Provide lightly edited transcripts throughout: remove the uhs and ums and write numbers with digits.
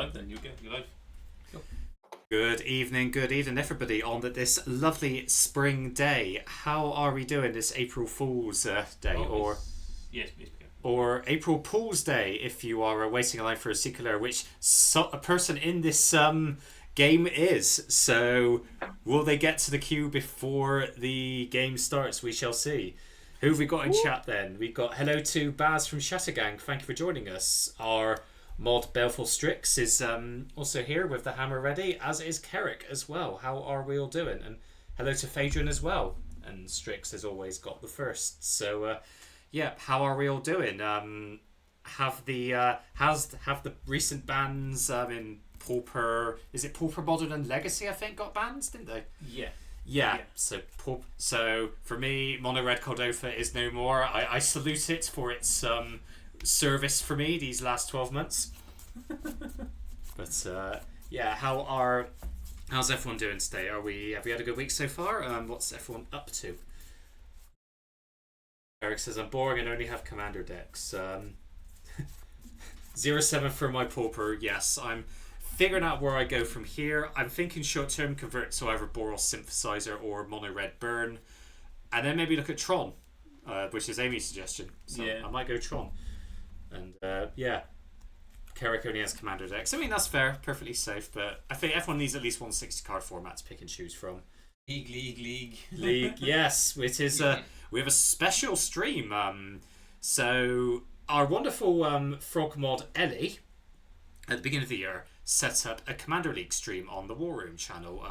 live then. You're live. Go. Good evening, everybody, on this lovely spring day. How are we doing this April Fool's Day, Oh, yes, yes, we can. or April Pool's Day if you are waiting in line for a sequel, which a person in this game is. So, will they get to the queue before the game starts? We shall see. Who have we got in chat then? We got hello to Baz from Shattergang. Thank you for joining us. Our mod Belful Strix is also here with the hammer ready, as is Kerrick as well. How are we all doing? And hello to Phaedron as well. And Strix has always got the first. So yeah, how are we all doing? Have the recent bans in Pauper? Is it Pauper Modern and Legacy? I think got bans, didn't they? Yeah. Yeah. So for me, Mono Red Cordova is no more. I salute it for its service for me these last 12 months. But yeah, how's everyone doing today? Have we had a good week so far? What's everyone up to? Eric says I'm boring and only have commander decks. 0-7 for my pauper. Yes, I'm figuring out where I go from here. I'm thinking short term convert to either Boros Synthesizer or Mono Red Burn, and then maybe look at Tron, which is Amy's suggestion. So Yeah. I might go Tron. And yeah, Carrick only has commander decks. I mean, that's fair, perfectly safe, but I think everyone needs at least 160 card format to pick and choose from. League. Yes, it is. We have a special stream. So our wonderful frog mod Ellie, at the beginning of the year, set up a Commander League stream on the War Room channel.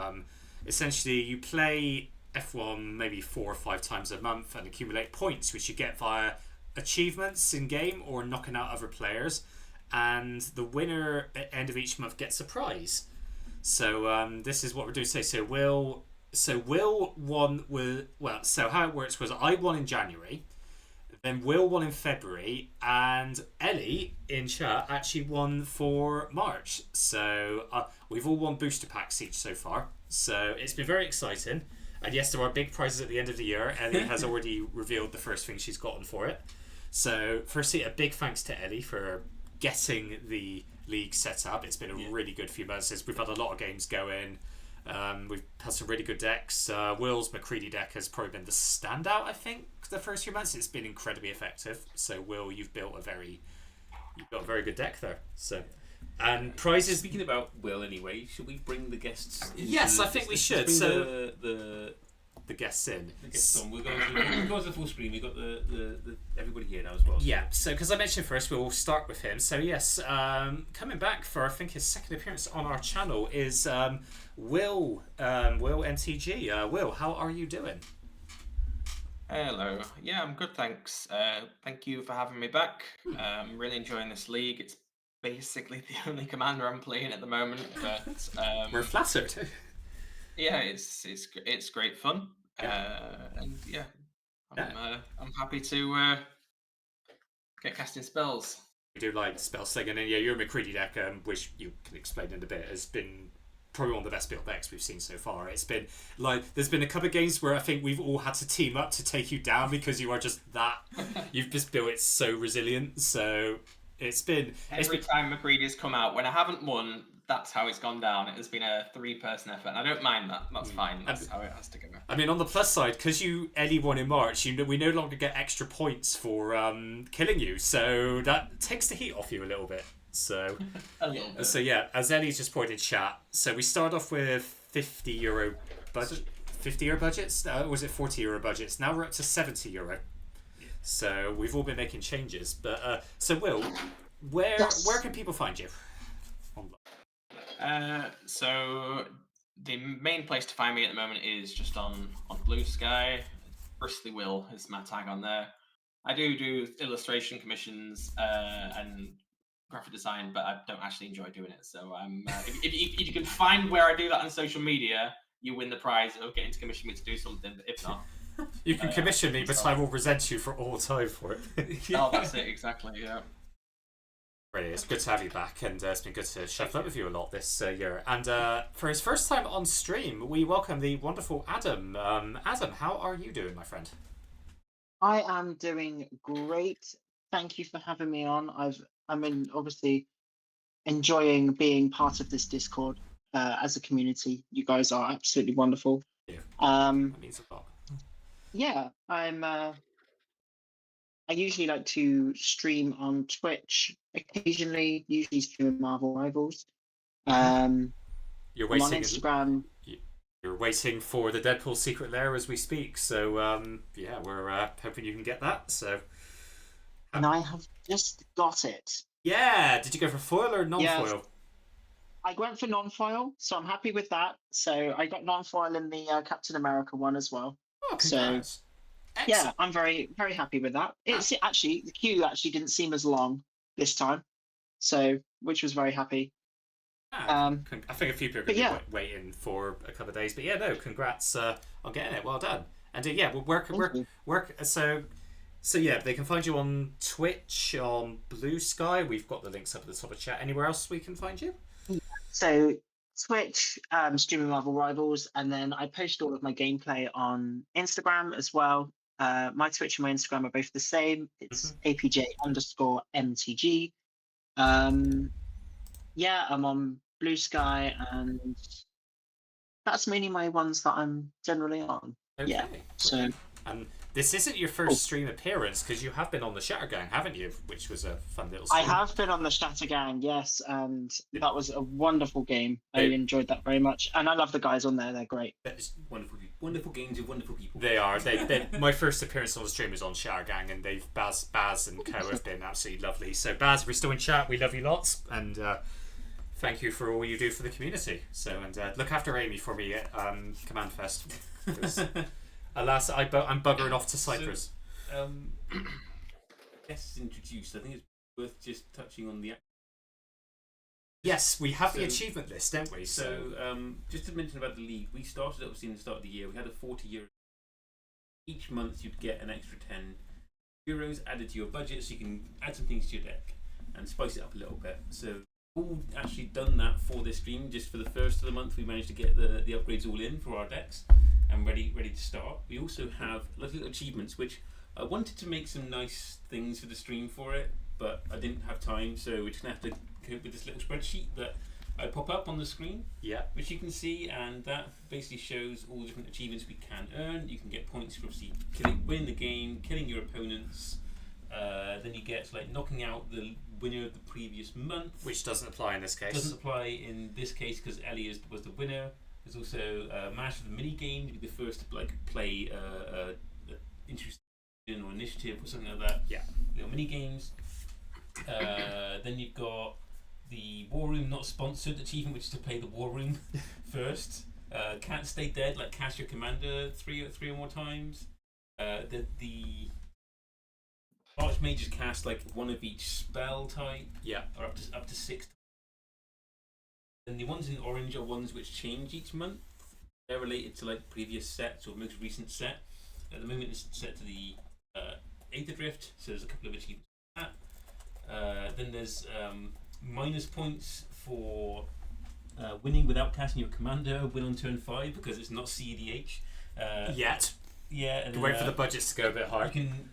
Essentially, you play F1 maybe 4 or 5 times a month and accumulate points, which you get via achievements in game or knocking out other players, and the winner at the end of each month gets a prize. So this is what we're doing today. So Will won with, well, so how it works was I won in January, then Will won in February, and Ellie in chat actually won for March. So we've all won booster packs each so far. So it's been very exciting. And yes, there are big prizes at the end of the year. Ellie has already revealed the first thing she's gotten for it. So firstly, a big thanks to Ellie for getting the league set up. It's been a really good few months. We've had a lot of games going. We've had some really good decks. Will's McCready deck has probably been the standout, I think, the first few months. It's been incredibly effective. So Will, you've got a very good deck there. So and prizes. Speaking about Will, anyway, should we bring the guests? Yes, I think we should. Bring So the guests in. guests on. We'll go to the full screen. We've got the everybody here now as well. Yeah, so because I mentioned first, we'll start with him. So yes, coming back for I think his second appearance on our channel is Will MTG. Will, how are you doing? Hello. Yeah, I'm good, thanks. Thank you for having me back. I'm really enjoying this league. It's basically the only commander I'm playing at the moment, but We're flattered. yeah, it's great fun. And yeah, I'm happy to get casting spells. We do like spell slinging, and yeah, your McCready deck, which you can explain in a bit, has been probably one of the best built decks we've seen so far. It's been like there's been a couple of games where I think we've all had to team up to take you down because you are just that. You've just built it so resilient. So Every time McCready's come out, when I haven't won, that's how it's gone down. It has been a 3-person effort, and I don't mind that. That's fine. That's how it has to go. I mean, on the plus side, because you Ellie won in March, we no longer get extra points for killing you, so that takes the heat off you a little bit. So, A little bit. so yeah, as Ellie's just pointed in chat, so we start off with €50 budget, €50 budgets. Was it €40 budgets? Now we're up to €70. So we've all been making changes. But so Will, where can people find you? So the main place to find me at the moment is just on Blue Sky. Bristly Will is my tag on there. I do illustration commissions and graphic design, but I don't actually enjoy doing it. So if you can find where I do that on social media, you win the prize of getting to commission me to do something. But if not, you can commission me, but I will resent you for all time for it. Oh, that's it exactly. Yeah. Brilliant. It's good to have you back, and it's been good to shuffle up with you a lot this year. And for his first time on stream, we welcome the wonderful Adam. Adam, how are you doing, my friend? I am doing great. Thank you for having me on. I'm in obviously enjoying being part of this Discord as a community. You guys are absolutely wonderful. Yeah, Um, that means a lot. yeah, I usually like to stream on Twitch occasionally, usually stream Marvel Rivals. You're I'm on waiting. Instagram. You're waiting for the Deadpool secret lair as we speak. So yeah, we're hoping you can get that. So And I have just got it. yeah, did you go for foil or non-foil? Yes. I went for non-foil, so I'm happy with that. So I got non-foil in the Captain America one as well. Oh, So congrats! yeah, Excellent. I'm very, very happy with that. It's actually the queue actually didn't seem as long this time, so which was very happy. I think a few people are going to yeah. be waiting for a couple of days, but yeah, no, congrats on getting it. Well done. And yeah, we'll work. So yeah, they can find you on Twitch, on Blue Sky. We've got the links up at the top of chat. Anywhere else we can find you? So Twitch, streaming Marvel Rivals, and then I post all of my gameplay on Instagram as well. My Twitch and my Instagram are both the same. It's APJ_MTG. Yeah, I'm on Blue Sky, and that's mainly my ones that I'm generally on. Okay. Yeah. So. And this isn't your first stream appearance because you have been on the Shattergang, haven't you? Which was a fun little stream. I have been on the Shattergang, yes, and that was a wonderful game. I enjoyed that very much, and I love the guys on there. They're great. It's wonderful games with wonderful people. They are. My first appearance on the stream was on Shattergang, and Baz and Co have been absolutely lovely. So Baz, if we're still in chat, we love you lots, and thank you for all you do for the community. So and look after Amy for me at Command Fest. Alas, I'm buggering off to Cyprus. So, guests introduced. I think it's worth just touching on the. Yes, we have the achievement list, don't we? So, just to mention about the league, we started obviously in the start of the year. We had a 40 euro. Each month, you'd get an extra 10 euros added to your budget, so you can add some things to your deck and spice it up a little bit. So, we've actually done that for this stream. Just for the first of the month, we managed to get the upgrades all in for our decks. And ready to start. We also have little achievements, which I wanted to make some nice things for the stream for it, but I didn't have time, so we're just gonna have to cope with this little spreadsheet that I pop up on the screen. Yeah. Which you can see, and that basically shows all the different achievements we can earn. You can get points for obviously winning the game, killing your opponents. Then you get like knocking out the winner of the previous month, which doesn't apply in this case. Doesn't apply in this case because Ellie was the winner. There's also master the mini game. You'd be the first to play interesting or initiative or something like that. Yeah. Little mini games. Then you've got the War Room not sponsored achievement, which is to play the War Room first. Can't stay dead, like cast your commander three or more times. The Archmages cast like one of each spell type. Yeah. Or up to 6. And the ones in orange are ones which change each month. They're related to like previous sets or most recent set. At the moment, it's set to the Aether Drift, so there's a couple of achievements for that. Then there's minus points for winning without casting your commander, win on turn 5 because it's not CEDH. Yet. Yeah. And wait for the budgets to go a bit higher. You can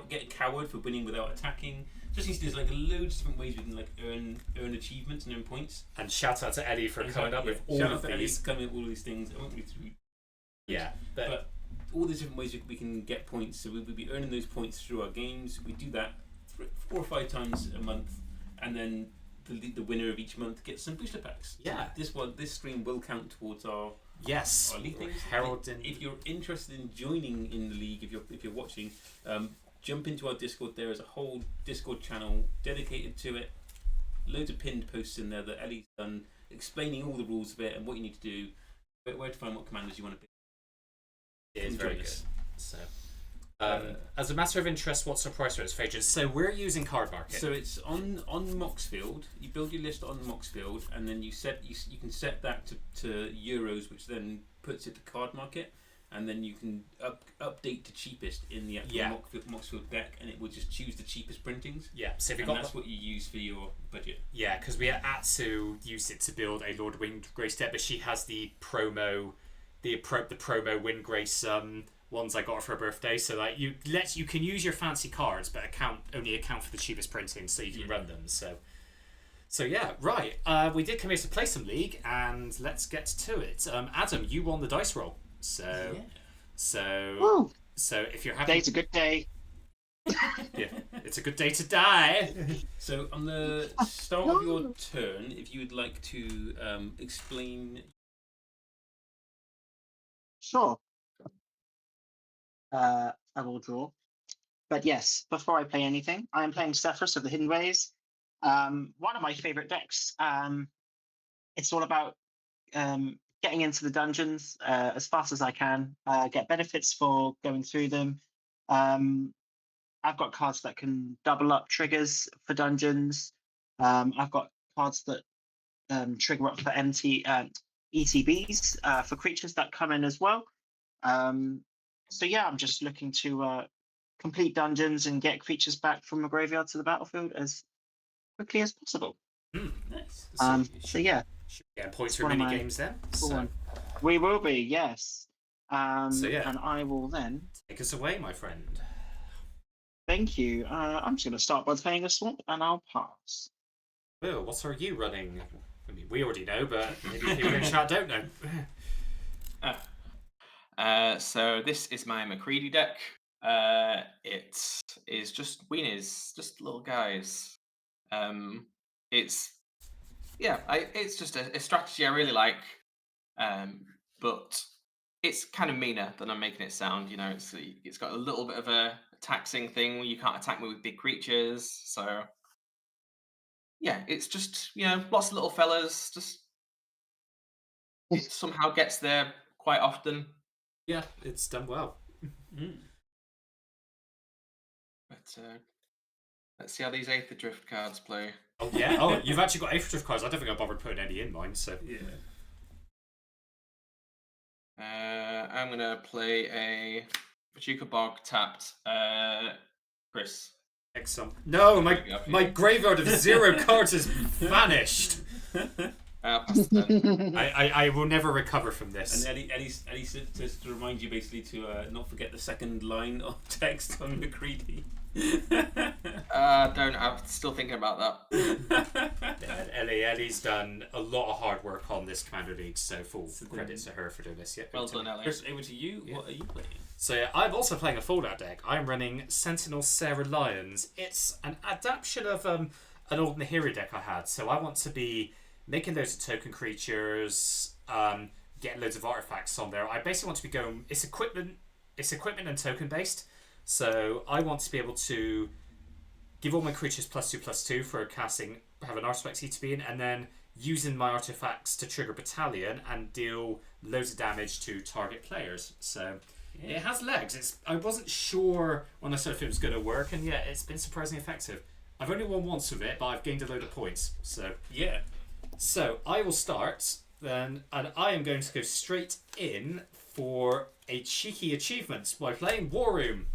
get a coward for winning without attacking. Just means there's like loads of different ways we can like earn achievements and earn points. And shout out to Eddie for coming up with all of these. Coming up with all these things. I won't read through. Yeah, but all these different ways we can get points. So we'll be earning those points through our games. We do that 4 or 5 times a month, and then the winner of each month gets some booster packs. Yeah, so this stream will count towards our league things. If you're interested in joining in the league, if you're watching. Jump into our Discord. There is a whole Discord channel dedicated to it. Loads of pinned posts in there that Ellie's done explaining all the rules of it and what you need to do, where to find what commanders you want to pick. It is very good. So, as a matter of interest, what's the price for its pages? So we're using Card Market. So it's on Moxfield. You build your list on Moxfield, and then you can set that to euros, which then puts it to Card Market. And then you can update to cheapest in the actual Moxfield deck, and it will just choose the cheapest printings. Yeah, so if that's what you use for your budget. Yeah, because we Atsu used it to build a Lord of Windgrace deck, but she has the promo Windgrace ones I got her for her birthday. So like you can use your fancy cards, but only account for the cheapest printings, so you can run them. So So yeah, right. We did come here to play some League, and let's get to it. Adam, you won the dice roll, so Yeah. so Woo! so if you're happy, Today's a good day. yeah, it's a good day to die. So on the start of your turn, if you would like to explain. Sure. I will draw. But yes, before I play anything, I am playing Cephas of the Hidden Ways. One of my favorite decks. It's all about getting into the dungeons as fast as I can, get benefits for going through them. I've got cards that can double up triggers for dungeons. I've got cards that trigger up for ETBs for creatures that come in as well. So yeah, I'm just looking to complete dungeons and get creatures back from the graveyard to the battlefield as quickly as possible. Nice. So yeah, Should we get points it's for one of mini my games then? cool So one. We will be, yes. So, yeah. And I will then. take us away, my friend. Thank you. I'm just going to start by playing a swamp, and I'll pass. Will, what are you running? I mean, we already know, but maybe people in chat don't know. So this is my McCready deck. It is just weenies, just little guys. It's it's just a strategy I really like, but it's kind of meaner than I'm making it sound. You know, it's got a little bit of a taxing thing where you can't attack me with big creatures. So yeah, it's just lots of little fellas. Just it somehow gets there quite often. Yeah, it's done well. But let's see how these Aether Drift cards play. Oh yeah. Oh, you've actually got Aether Drift cards. I don't think I bothered putting any in mine. So Yeah. I'm gonna play a Pachuca Bog tapped. Chris. excellent. No, my graveyard of 0 cards is vanished. Pass the turn. I will never recover from this. And Eddie said just to remind you basically to not forget the second line of text on McCready. I'm still thinking about that. Yeah, Ellie's done a lot of hard work on this Commander League, so full credit to her for doing this. Yeah, Well done, Ellie. Chris, over to you. Yeah. What are you playing? So yeah, I'm also playing a fold-out deck. I'm running Sentinel Sarah Lions. It's an adaptation of an old Nahiri deck I had. So I want to be making loads of token creatures, getting loads of artifacts on there. I basically want to be going. It's equipment and token based. So I want to be able to give all my creatures +2/+2 for casting, have an artifact ETB in, and then using my artifacts to trigger Battalion and deal loads of damage to target players. So it has legs. I wasn't sure when I started if it was going to work, and yeah, it's been surprisingly effective. I've only won once with it, but I've gained a load of points. So I will start then, and I am going to go straight in for a cheeky achievement by playing War Room.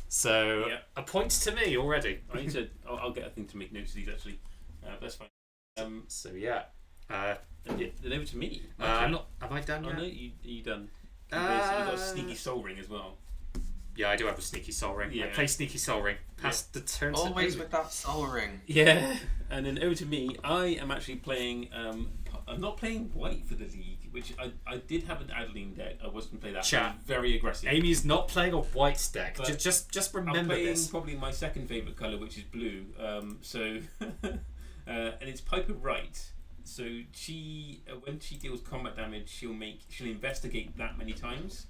So a point to me already. I need to. I'll get a thing to make notes of these actually. That's fine. So yeah. Then over to me. I'm not. Am I done Oh yet? no, you done. You got a sneaky soul ring as well. Yeah, I do have a Sneaky Soul Ring. Yeah. I play Sneaky Soul Ring. Pass the turn. Always with that soul ring. Yeah. And then over to me. I am actually playing. I'm not playing white for the league, which I did have an Adeline deck. I was going to play that. Chat. Very aggressive. Amy's not playing a white deck. But Just I'm remember playing this. probably my second favourite colour, which is blue. And it's Piper Wright. So she, when she deals combat damage, she'll investigate that many times.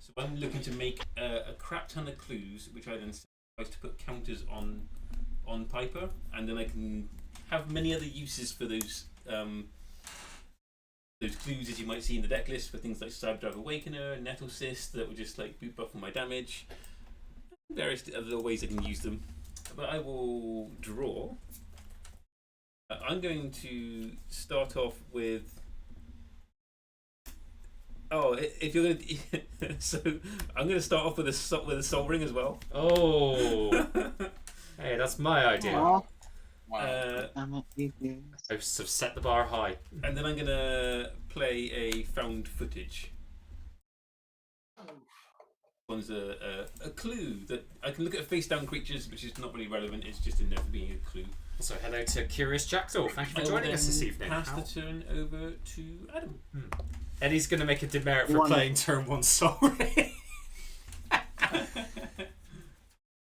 So I'm looking to make a crap ton of clues, which I then use to put counters on Piper, and then I can have many other uses for those clues, as you might see in the deck list, for things like Cyberdrive Awakener, Nettle Cyst, that would just like boot buff on my damage. Various other ways I can use them. But I will draw. I'm going to start off with. Oh, if you're going, so I'm going to start off with a soul ring as well. Oh, hey, that's my idea. Aw. Wow. Hosts have set the bar high. And then I'm going to play a found footage. One's a clue that I can look at face down creatures, which is not really relevant. It's just in there for being a clue. So hello to Curious Jackdaw. Thank you for joining us this evening. Pass the turn over to Adam. Eddie's going to make a demerit for playing turn 1 sorry.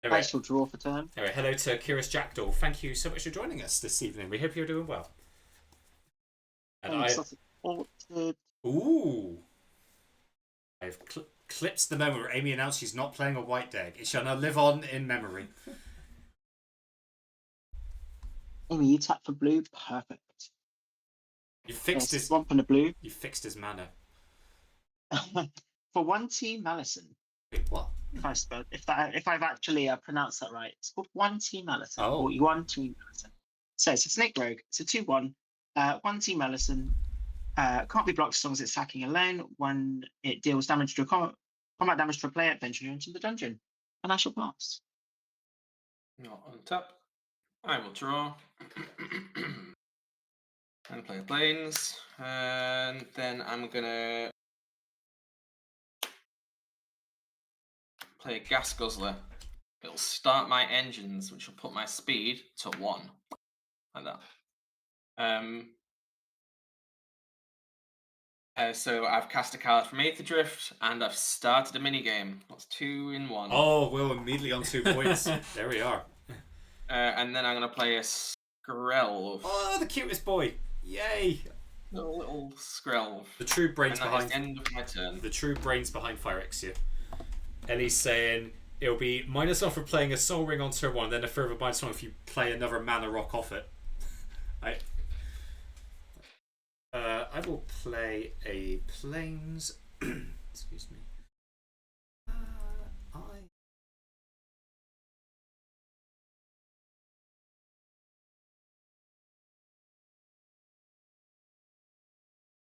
I shall draw for turn. Anyway, hello to Curious Jackdaw. Thank you so much for joining us this evening. We hope you're doing well. And Ooh. I've clipped the moment where Amy announced she's not playing a white deck. It shall now live on in memory. Amy, you tap for blue. Perfect. You fixed his swamp and a blue. You fixed his mana. For 1T Malison. Wait, what? If I've actually pronounced that right, it's called 1T Malison. Oh. 1T Malison. So it's a Snake Rogue. It's a 2/1. 1T Malison. Can't be blocked as long as it's attacking alone. When it deals damage to a combat damage to a player, venture into the dungeon. And I shall pass. Not on top. I will draw. And play planes. And then I'm gonna play a Gas Guzzler. It'll start my engines, which will put my speed to 1. Like that. So I've cast a card from Aether Drift, and I've started a minigame. That's 2 in 1. Oh, we're immediately on 2 points. There we are. And then I'm going to play a Skrelv. Oh, the cutest boy. Yay. A little Skrelv. The true brains and behind... the end of my turn. The true brains behind Phyrexia. Ellie's saying it'll be -1 for playing a Soul Ring on turn 1, then a further -1 if you play another Mana Rock off it. I will play a Plains. Excuse me.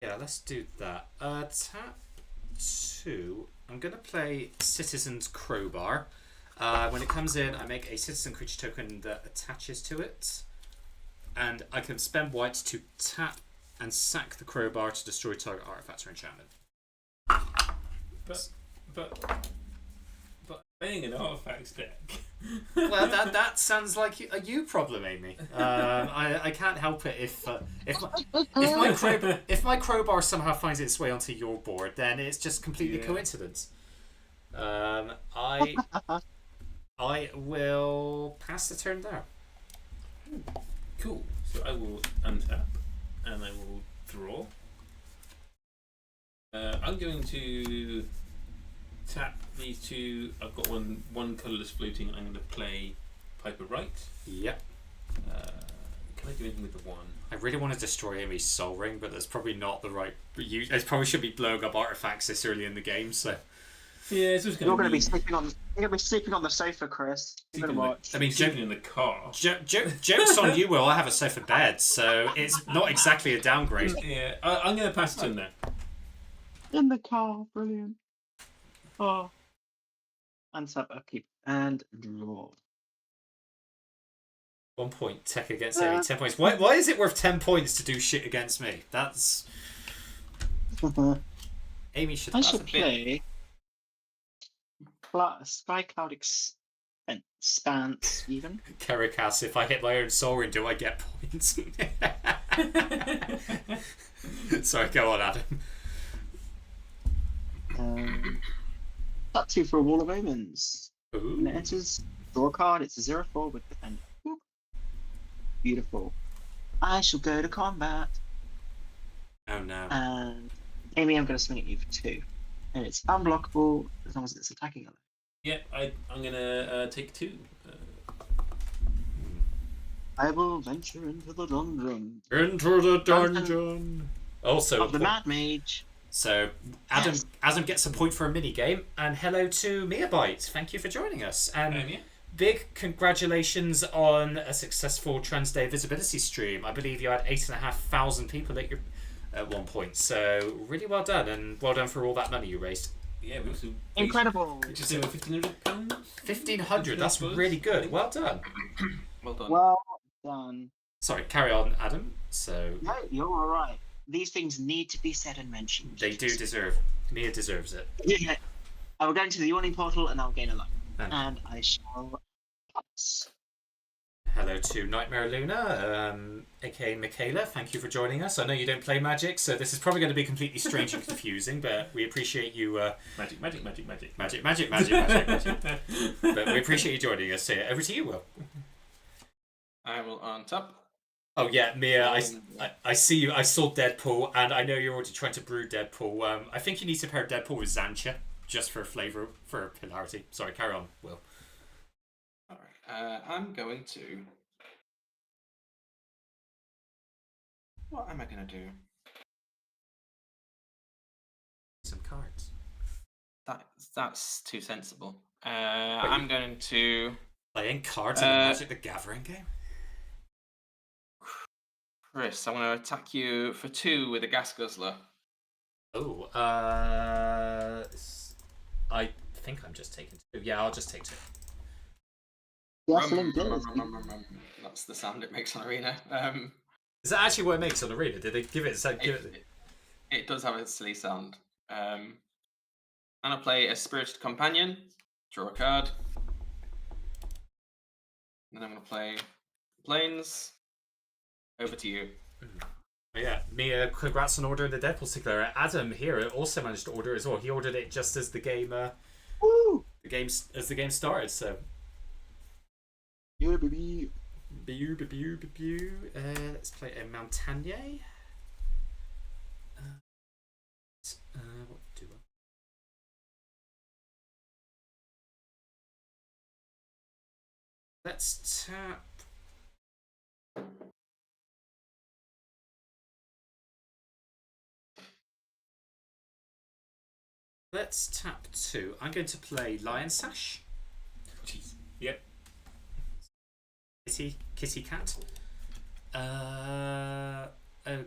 Yeah, let's do that. Tap 2. I'm going to play Citizen's Crowbar. When it comes in, I make a citizen creature token that attaches to it. And I can spend white to tap and sack the crowbar to destroy target artifact or enchantment. But playing an artifacts deck. Well, that sounds like a you problem, Amy. I can't help it if my crowbar somehow finds its way onto your board, then it's just completely coincidence. I will pass the turn there. Cool. So I will untap and I will draw. I'm going to tap these 2. I've got one colourless floating, and I'm going to play Piper Right. Yep. Can I do anything with the 1? I really want to destroy Amy's Soul Ring, but that's probably not the right. It probably should be blowing up artifacts this early in the game. So yeah, it's just You're going to be sleeping on. You're going to be sleeping on the sofa, Chris. You're going to watch. I mean, sleeping in the car. Jokes on you, Will. I have a sofa bed, so it's not exactly a downgrade. Yeah, I'm going to pass turn there. In the car, brilliant. Oh. Untap, upkeep, and draw. 1 point. Tech against Amy. 10 points. Why is it worth 10 points to do shit against me? That's. Amy should. I should play Sky Cloud Expanse, even. Caracass, if I hit my own Soul Ring, do I get points? Sorry, go on, Adam. Top 2 for a Wall of Omens. Ooh. When it enters, draw a card. It's a 0/4 with defender. Ooh. Beautiful. I shall go to combat. Oh no. And Amy, I'm going to swing at you for 2. And it's unblockable as long as it's attacking alone. Yeah, I'm going to take 2. I will venture into the dungeon. Into the dungeon. Also, Of the Mad Mage. So Adam gets a point for a mini game, and hello to Meabyte. Thank you for joining us. And big congratulations on a successful Transday visibility stream. I believe you had 8,500 people at one point. So really well done, and well done for all that money you raised. Yeah, we also incredible. Just over £1,500. 1,500. That's really good. Well done. Well done. Well done. Sorry, carry on, Adam. So No, you're all right. These things need to be said and mentioned. they do deserve. Mia deserves it. Yeah. I will go into the yawning portal and I'll gain a life. And And I shall pass. hello to Nightmare Luna, aka Michaela. Thank you for joining us. I know you don't play Magic, so this is probably going to be completely strange and confusing, but we appreciate you. Magic. Magic. But we appreciate you joining us. So over to you, Will. I will untap. Oh yeah, Mia. I see you. I saw Deadpool, and I know you're already trying to brew Deadpool. I think you need to pair Deadpool with Xantia, just for flavor, for hilarity. Sorry, carry on, Will. Alright, I'm going to... What am I going to do? Some cards. That's too sensible. I'm going to... Playing cards in the Magic the Gathering game? Chris, I'm going to attack you for 2 with a Gas Guzzler. Oh, I think I'm just taking 2. Yeah, I'll just take 2. That's the sound it makes on Arena. Is that actually what it makes on Arena? Did they give it? It does have a silly sound. I'm going to play a Spirited Companion, draw a card. Then I'm going to play Planes. Over to you. Yeah, Mia, congrats on ordering the Deadpool sticker. Adam here also managed to order as well. He ordered it just as the game, Woo! the game started. So. Yeah, baby. Let's play a Montagnier. What do I? Let's tap. Let's tap 2. I'm going to play Lion Sash. Jeez. Yep. Kitty cat. Okay. The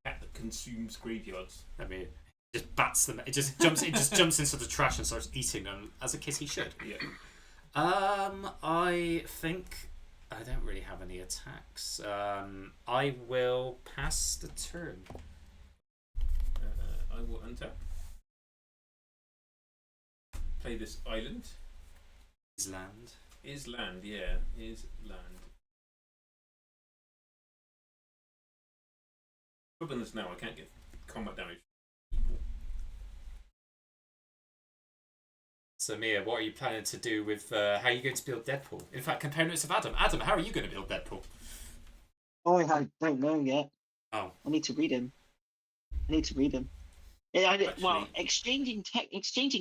cat that consumes graveyards. I mean, it just bats them. It just jumps. It just jumps into the trash and starts eating them as a kitty should. Yeah. I think I don't really have any attacks. I will pass the turn. I will untap. Play this island. Is land. Is land, yeah. Is land. Problem is now I can't get combat damage. So Mia, what are you planning to do with how are you going to build Deadpool? In fact, components of Adam. Adam, how are you going to build Deadpool? Oh, I don't know yet. Oh. I need to read him. Yeah, well, exchanging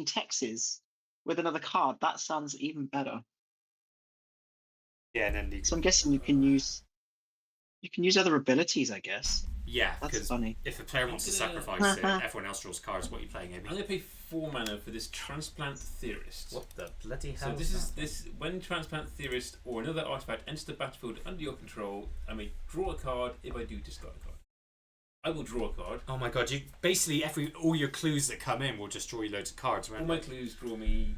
texts with another card, that sounds even better. Yeah, and then So I'm guessing you can use other abilities, I guess. yeah, That's because funny. if a player wants to sacrifice it, everyone else draws cards. What are you playing, Amy? I'm going to pay 4 mana for this Transplant Theorist. What the bloody hell? So this when Transplant Theorist or another artifact enters the battlefield under your control, I may draw a card. If I do, discard a card. I will draw a card. Oh my god! You basically all your clues that come in will just draw you loads of cards. All my clues draw me.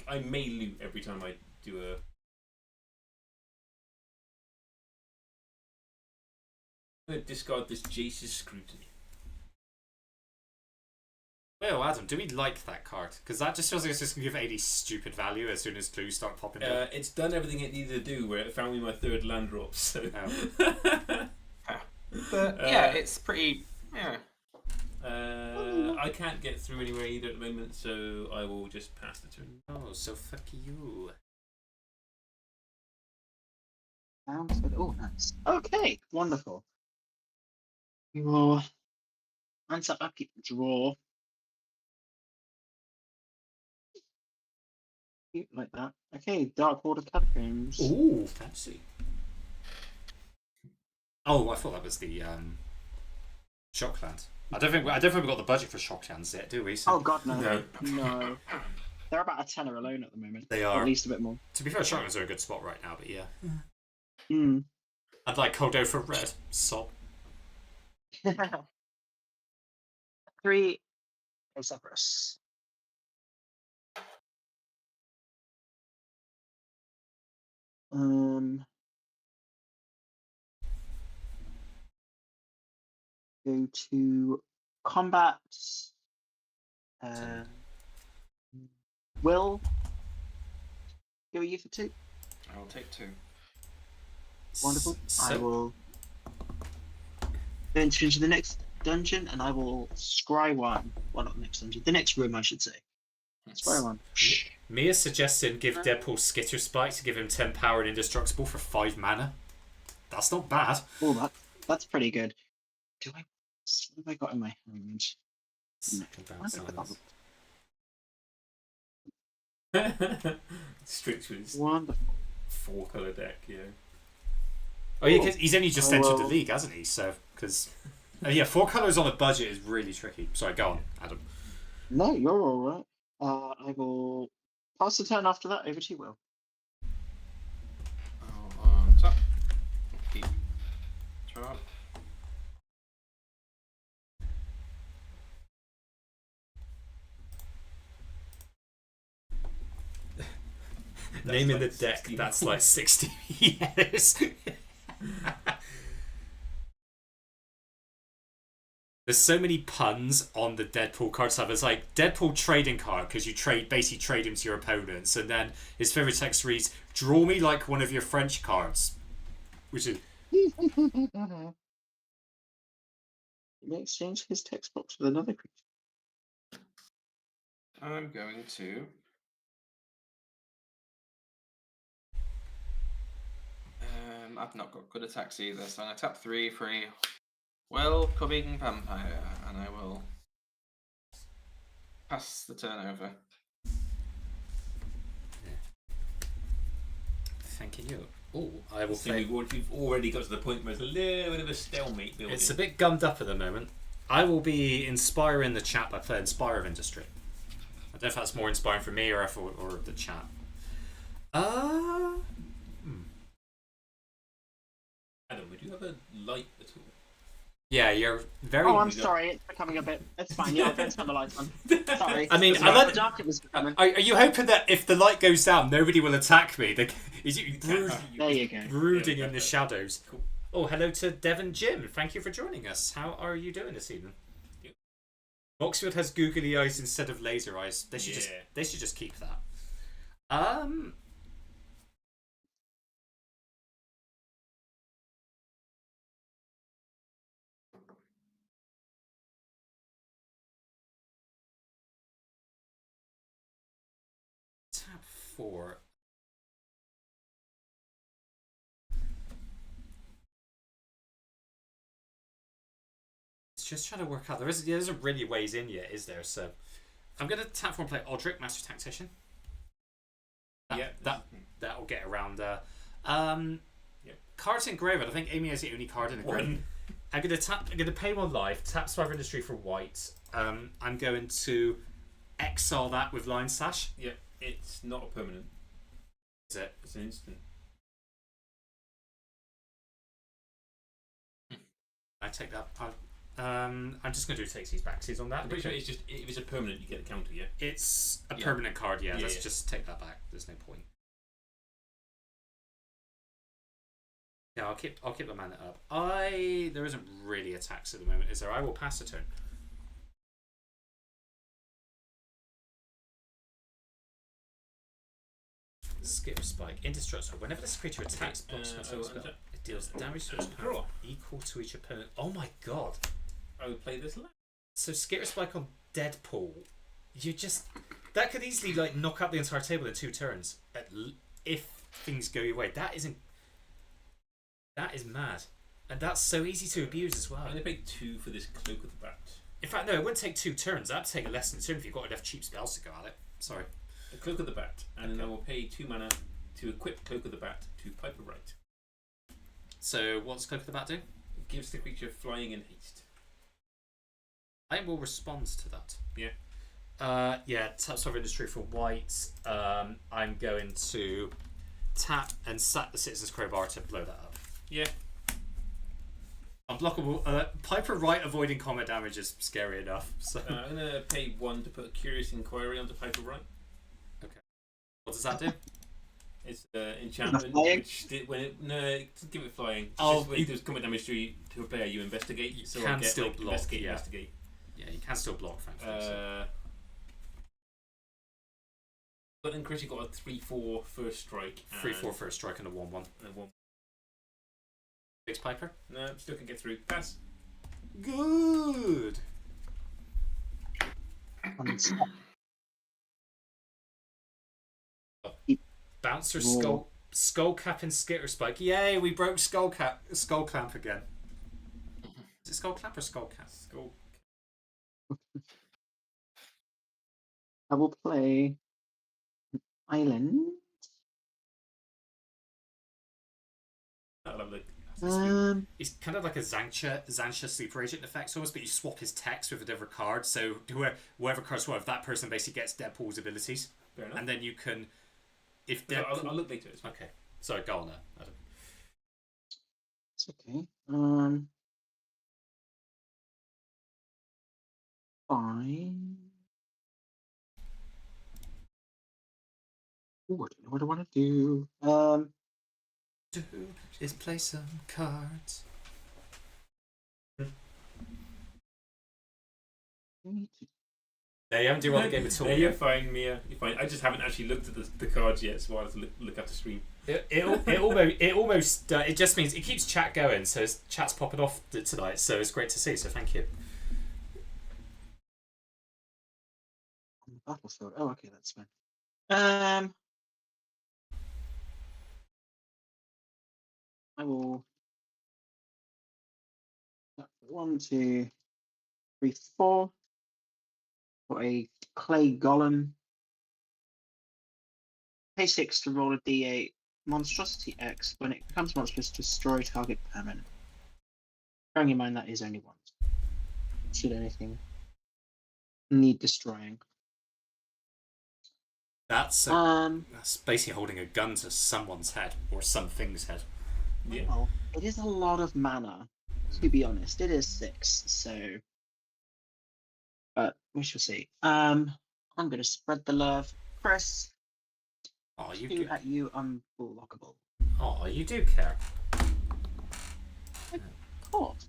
I may loot every time I do a. I'm going to discard this Jace's Scrutiny. Well, Adam, do we like that card? Because that just feels like it's just going to give AD stupid value as soon as clues start popping up. It's done everything it needed to do, where it found me my 3rd land drop. So. But yeah, it's pretty. Yeah. I can't get through anywhere either at the moment, so I will just pass the turn. Oh, so fuck you. Sounds good. Oh, nice. Okay, wonderful. We will untap up, draw. Like that. Okay, Dark Order Catacombs. Ooh, fancy. Oh, I thought that was the Shockland. I don't think we got the budget for Shocklands yet, do we? So, Oh god, no. No. They're about a tenner alone at the moment. They Or are. at least a bit more. To be fair, Shocklands are in a good spot right now, but yeah. Hmm. I'd like Kodo for red. Sob. 3 Cerberus. Go to combat. Will, go you for 2. I will take 2. Wonderful. I So, will venture into the next dungeon, and I will scry 1. Well, not the next dungeon. The next room, I should say. Scry 1. Mia's suggesting give Deadpool Skitter Spike to give him 10 power and indestructible for 5 mana. That's not bad. Oh, that's pretty good. What have I got in my hand? Second bounce Strict with Wonderful. 4-color deck, yeah. Oh yeah, because he's only just entered the will- league, hasn't he? So, because yeah, 4 colors on a budget is really tricky. Sorry, go on, Adam. No, you're all right. I will pass the turn after that over to you, Will. I'll tap. Keep. Draw. Naming like the deck, 60 that's years. like 60 years. There's so many puns on the Deadpool card stuff. It's like Deadpool trading card because you basically trade him to your opponents, and then his favorite text reads, "Draw me like one of your French cards," which is You may exchange his text box with another creature. I'm going to. I've not got good attacks either, so I'm going to tap 3 for a welcoming vampire, and I will pass the turn over. thanking you. Oh, I will So play. we've already got to the point where it's a little bit of a stalemate building. It's a bit gummed up at the moment. I will be inspiring the chat by playing Spire of Industry. I don't know if that's more inspiring for me or the chat. Adam, would you have a light at all? Yeah, you're very. Oh, I'm sorry. It's becoming a bit. It's fine. Yeah, I'll turn the lights on. Sorry. I mean, It's I how like- dark it was becoming. Are you hoping that if the light goes down, nobody will attack me? Is it There you go. brooding Yeah, in the that's- shadows? Cool. Oh, hello to Devon Jim. Thank you for joining us. How are you doing this evening? Yep. Oxford has googly eyes instead of laser eyes. They should Yeah. just keep that. Tab 4. It's just trying to work out. There isn't really ways in yet, is there? So I'm going to tap 4 and play Odric, Master Tactician. That'll get around there. Cards engraved. I think Amy has the only card in the grave. I'm going to pay 1 life, tap Spire of Industry for white. I'm going to exile that with Line Sash. Yeah, it's not a permanent. Is it? It's an instant. I take that. I'm just going to do take these backsies on that. I'm pretty sure it's just if it's a permanent, you get a counter. Yeah. It's a Yeah. permanent card, yeah. Yeah, Let's yeah. just take that back. There's no point. Yeah, I'll keep the mana up. There isn't really attacks at the moment, is there? I will pass a turn. Skip Spike. Indestructible. Whenever this creature attacks, blocks my spell, it deals damage to its power Draw. equal to each opponent. Oh my god. I would play this. So Skitter Spike on Deadpool, that could easily like knock out the entire table in 2 turns if things go your way. That is mad, and that's so easy to abuse as well. I'm going to pay 2 for this Cloak of the Bat. In fact, no, it wouldn't take 2 turns. That'd take less than a turn if you've got enough cheap spells to go at it. Sorry. A Cloak of the Bat, and then I will pay 2 mana to equip Cloak of the Bat to Piper Right. So what's Cloak of the Bat do? It gives the creature flying and haste. I will respond to that. Yeah. Tap Spire of Industry for white. I'm going to tap and sack the Citizen's Crowbar to blow that up. Yeah. Unblockable. Piper Right avoiding combat damage is scary enough. So I'm going to pay 1 to put a Curious Inquiry onto Piper Right. what does that do? It's enchantment, Flying? which it doesn't give it flying. It's Oh, just when it does combat damage to a player, you investigate. You so can I get, still like, block, investigate, yeah. investigate. Yeah, you can still block, thankfully. So. But then Chris, you got a 3/4 first strike. 3/4 first strike and a 1/1. And 1. Biggs Piper. No, still can get through. Pass. Good. Bouncer skull cap and skitter spike. Yay, we broke skull clamp again. Is it skull clamp or skull cap? Skull. I will play Island. Lovely. It's kind of like a Zancha sleeper agent effect almost, but you swap his text with a different card. So whoever card swap, that person basically gets Deadpool's abilities, Fair enough. and then you can, if So Deadpool. I'll look later. It's fine. Okay, sorry, go on there, Adam. It's okay. Fine. Ooh, I don't know what I want to do. Is play some cards. Yeah, you haven't do well the game at all. Yeah, you're fine, Mia. You're fine. I just haven't actually looked at the cards yet, so I'll have to look up the stream. It almost it just means it keeps chat going, so chat's popping off tonight. So it's great to see. So thank you. On the battlefield. Oh, okay, that's fine. I will. 1, 2, 3, 4. Got a clay golem. Pay 6 to roll a d8. Monstrosity X. When it becomes monstrous, destroy target permanent. Bearing in mind that is only once. Should anything need destroying? That's basically holding a gun to someone's head or something's head. Yeah. Well, it is a lot of mana. To be honest, it is 6. So, but we shall see. I'm going to spread the love, Chris. Oh, you 2 do. at you, unblockable. Oh, you do care. Of course.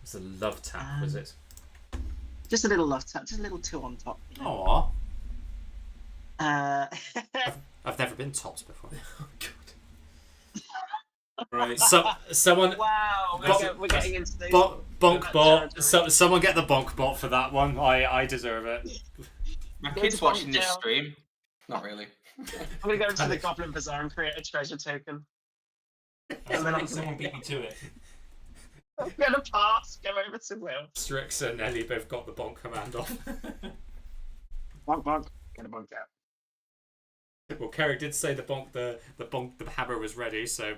It's a love tap, was it? Just a little love tap, just a little 2 on top. You know? Aw. Uh, I've never been topped before. Oh, God. Right. Someone. wow, we're getting into those. Bonk bot. Someone get the bonk bot for that one. I deserve it. My Go kid's to watching this Bonk stream. Not really. I'm going to go into the Goblin Bazaar and create a treasure token. And then someone beat me to it. I'm going to pass, go over to Will. Strix and Ellie both got the bonk command off. Bonk, bonk. Get a bonk out. Well, Kerry did say the hammer was ready, so.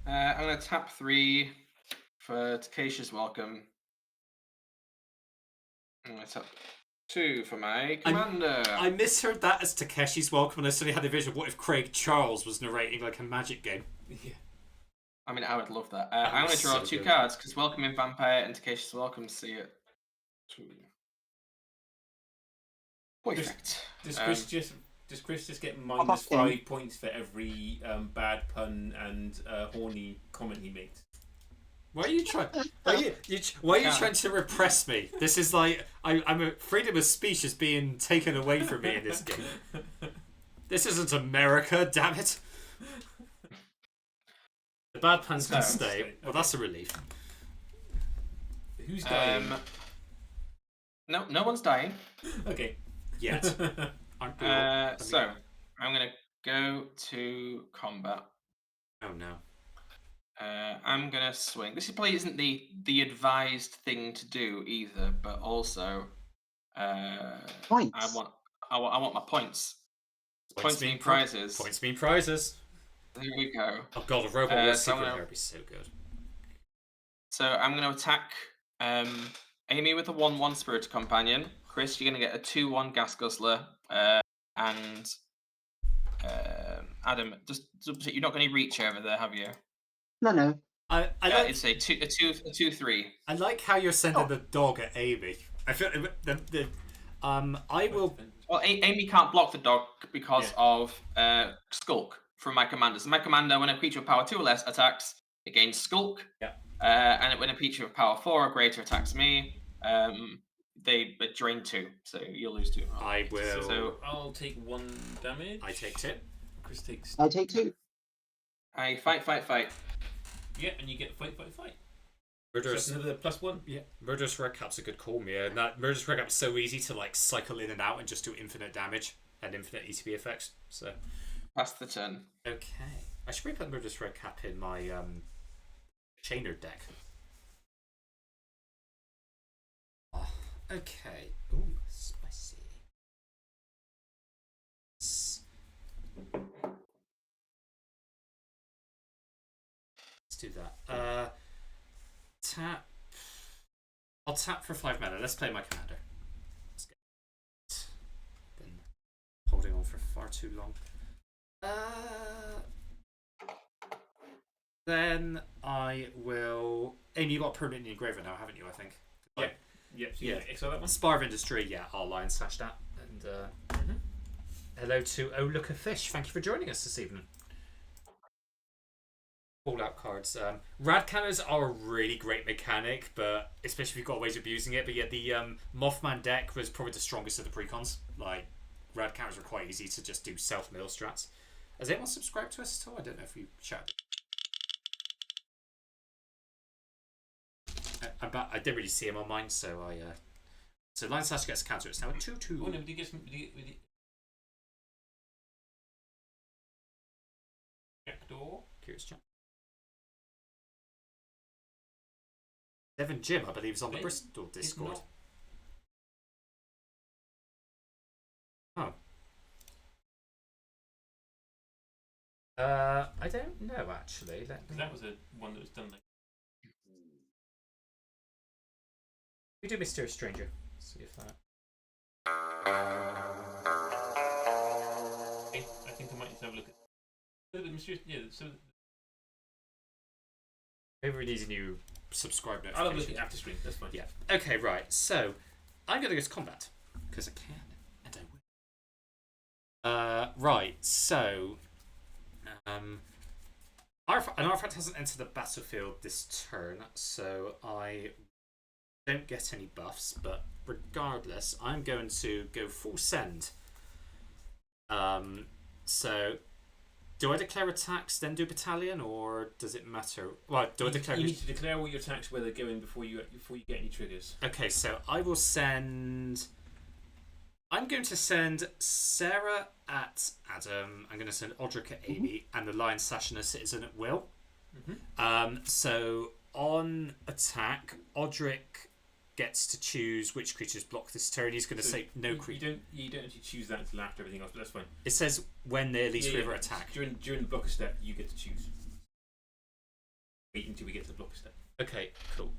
I'm going to tap 3 for Takeshi's welcome. I'm going to tap 2 for my commander. I misheard that as Takeshi's welcome, and I suddenly had a vision of what if Craig Charles was narrating like a magic game. Yeah. I mean, I would love that. I'm going to draw so 2 good. cards because Welcoming Vampire and Takeshi's welcome see it. 2. Perfect. Does Chris just get -5 points for every bad pun and horny comment he makes? Why are you trying? Why are you trying to repress me? This is like I'm a freedom of speech is being taken away from me in this game. This isn't America, damn it. The bad puns can stay. Well, that's a relief. Who's dying? No one's dying. Okay. Yet. So I'm gonna go to combat. Oh no. I'm gonna swing. This probably isn't the advised thing to do either, but also Points. I want my points. Points mean prizes. Points mean prizes. There we go. Oh god, a robot with secret hair would be so good. So I'm going to attack Amy with a 1/1 Spirit Companion. Chris, you're going to get a 2/1 Gas Guzzler. And Adam, just you're not going to reach over there, have you? No. I like, it's a 2/3. I like how you're sending the dog at Amy. I feel I will. Well, Amy can't block the dog because of Skulk from my commanders. My commander, when a creature of power 2 or less attacks, it gains Skulk. Yeah. And when a creature of power 4 or greater attacks me, they drain 2, so you'll lose 2. I will. So I'll take 1 damage. I take 2. Chris takes. I take 2. I fight. Yeah, and you get fight. Murderous. So another +1. Yeah, Murderous Red Cap's a good call, Mia. And that Murderous Red Cap's so easy to like cycle in and out and just do infinite damage and infinite ETB effects. So Pass the turn. okay, I should probably put Murderous Red Cap in my Chainer deck. Oh, okay. Ooh, spicy. Let's do that. Tap. I'll tap for 5 mana. Let's play my commander. Let's get it. Been holding on for far too long. Then I will. Amy, you got a permanent engraver now, haven't you? I think. Yeah. So yeah. Exile that one. Spar of Industry. Yeah, I'll line slash that. And hello to Oh Look a Fish. Thank you for joining us this evening. Fallout cards. Rad cannons are a really great mechanic, but especially if you've got ways of using it. But yeah, the Mothman deck was probably the strongest of the precons. Like, rad cannons were quite easy to just do self-mill strats. Has anyone subscribed to us at all? I don't know if you chat. I didn't really see him on mine, so I. So Line Slash gets a counter. It's now a 2/2. Oh no, but he gets. Jackdaw. Curious chat. Devin Jim, I believe, is on the Bristol Discord. Oh. I don't know actually. That was one that was done like. We do Mysterious Stranger. Let's see if that. I think I might need to have a look at the mysterious. Yeah. So. Maybe we need a new subscribe notification. I'll have a look at after stream. That's fine. Yeah. Okay. Right. So I'm going to go to combat because I can and I will. Right. So. An artifact hasn't entered the battlefield this turn, so I don't get any buffs, but regardless, I'm going to go full send. So do I declare attacks, then do battalion, or does it matter? Well, do I declare? You need to declare all your attacks where they're going before you get any triggers. Okay, so I will send. I'm going to send Sarah at Adam. I'm going to send Odric at Amy, and the Lion Slash and a Citizen at Will. So on attack, Odric gets to choose which creatures block this turn. He's going to say no creature. You don't actually choose that until after everything else, but that's fine. It says when they least river attack. During the blocker step, you get to choose. Wait until we get to the blocker step. Okay, cool.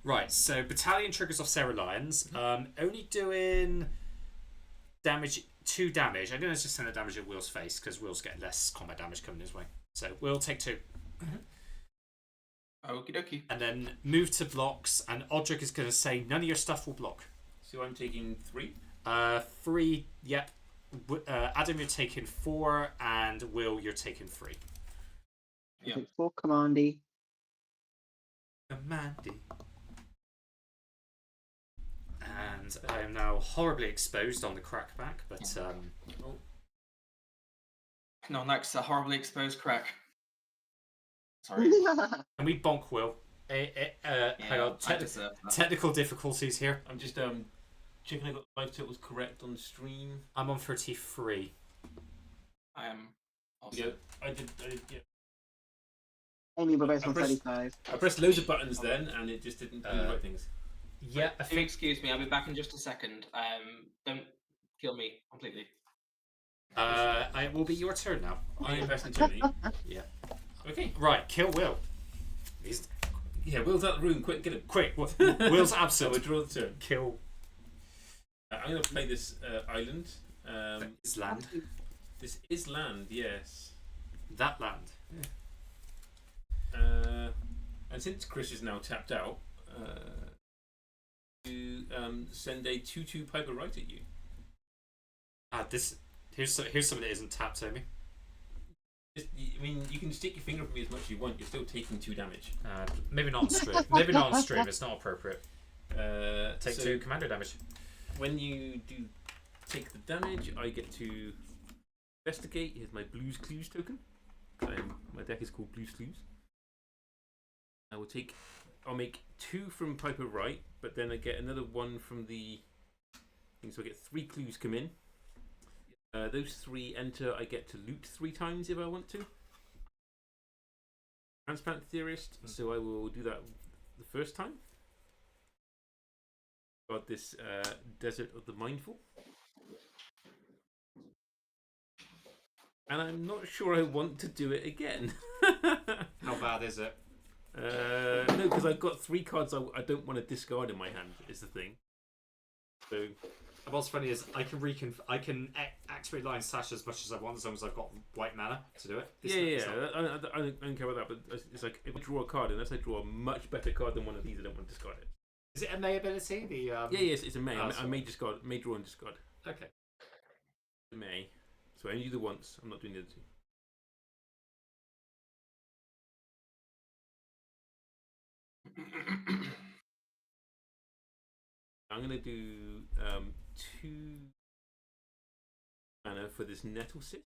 Right, so battalion triggers off Sarah Lyons. Only doing damage, 2 damage. I'm going to just send the damage at Will's face because Will's getting less combat damage coming his way. So Will take 2. Okie dokie. And then move to blocks, and Odric is going to say none of your stuff will block. So I'm taking 3. 3, yep. Adam, you're taking 4, and Will, you're taking 3. Yeah. 4 commandy. Commandy. And I am now horribly exposed on the crackback, but No, next a horribly exposed crack. Sorry. Can we bonk Will? Hang on, technical difficulties here. I'm just checking I got the live totals correct on the stream. I'm on 33. I am also. Yeah, I did. Yeah. Amy, we're both on 35. I pressed loads of buttons then, and it just didn't do the right things. Yeah, I If you excuse me, I'll be back in just a second. Don't kill me completely. it will be your turn now. I invest in Tony. Yeah. Okay. Right, kill Will. Yeah, Will's out of the room. Quick, get him. Quick, Will's So absent. we draw the turn. Kill. I'm going to play this island. This land. This is land, yes. That land. And since Chris is now tapped out, to send a 2/2 Piper right at you. Here's something that isn't tapped, Amy. I mean, you can stick your finger up me as much as you want. You're still taking 2 damage. Maybe not on stream. Maybe not on stream. It's not appropriate. Take so 2 commander damage. when you do take the damage, I get to investigate. Here's my Blues Clues token. My deck is called Blues Clues. I'll make 2 from Piper Wright, but then I get another 1 from the thing, so I get 3 clues come in. Those 3 enter. I get to loot 3 times if I want to. Transplant Theorist, so I will do that the first time. Got this Desert of the Mindful. And I'm not sure I want to do it again. How bad is it? No, because I've got 3 cards I don't want to discard in my hand, is the thing. So, What's funny is I can activate Lion Slash as much as I want as long as I've got white mana to do it. I don't care about that, but it's like if I draw a card, unless I draw a much better card than one of these, I don't want to discard it. Is it a May ability? Yes, it's a May. I may draw and discard. Okay. A May. So I only do the once. I'm not doing the other 2. I'm going to do 2 mana for this Nettle Cyst.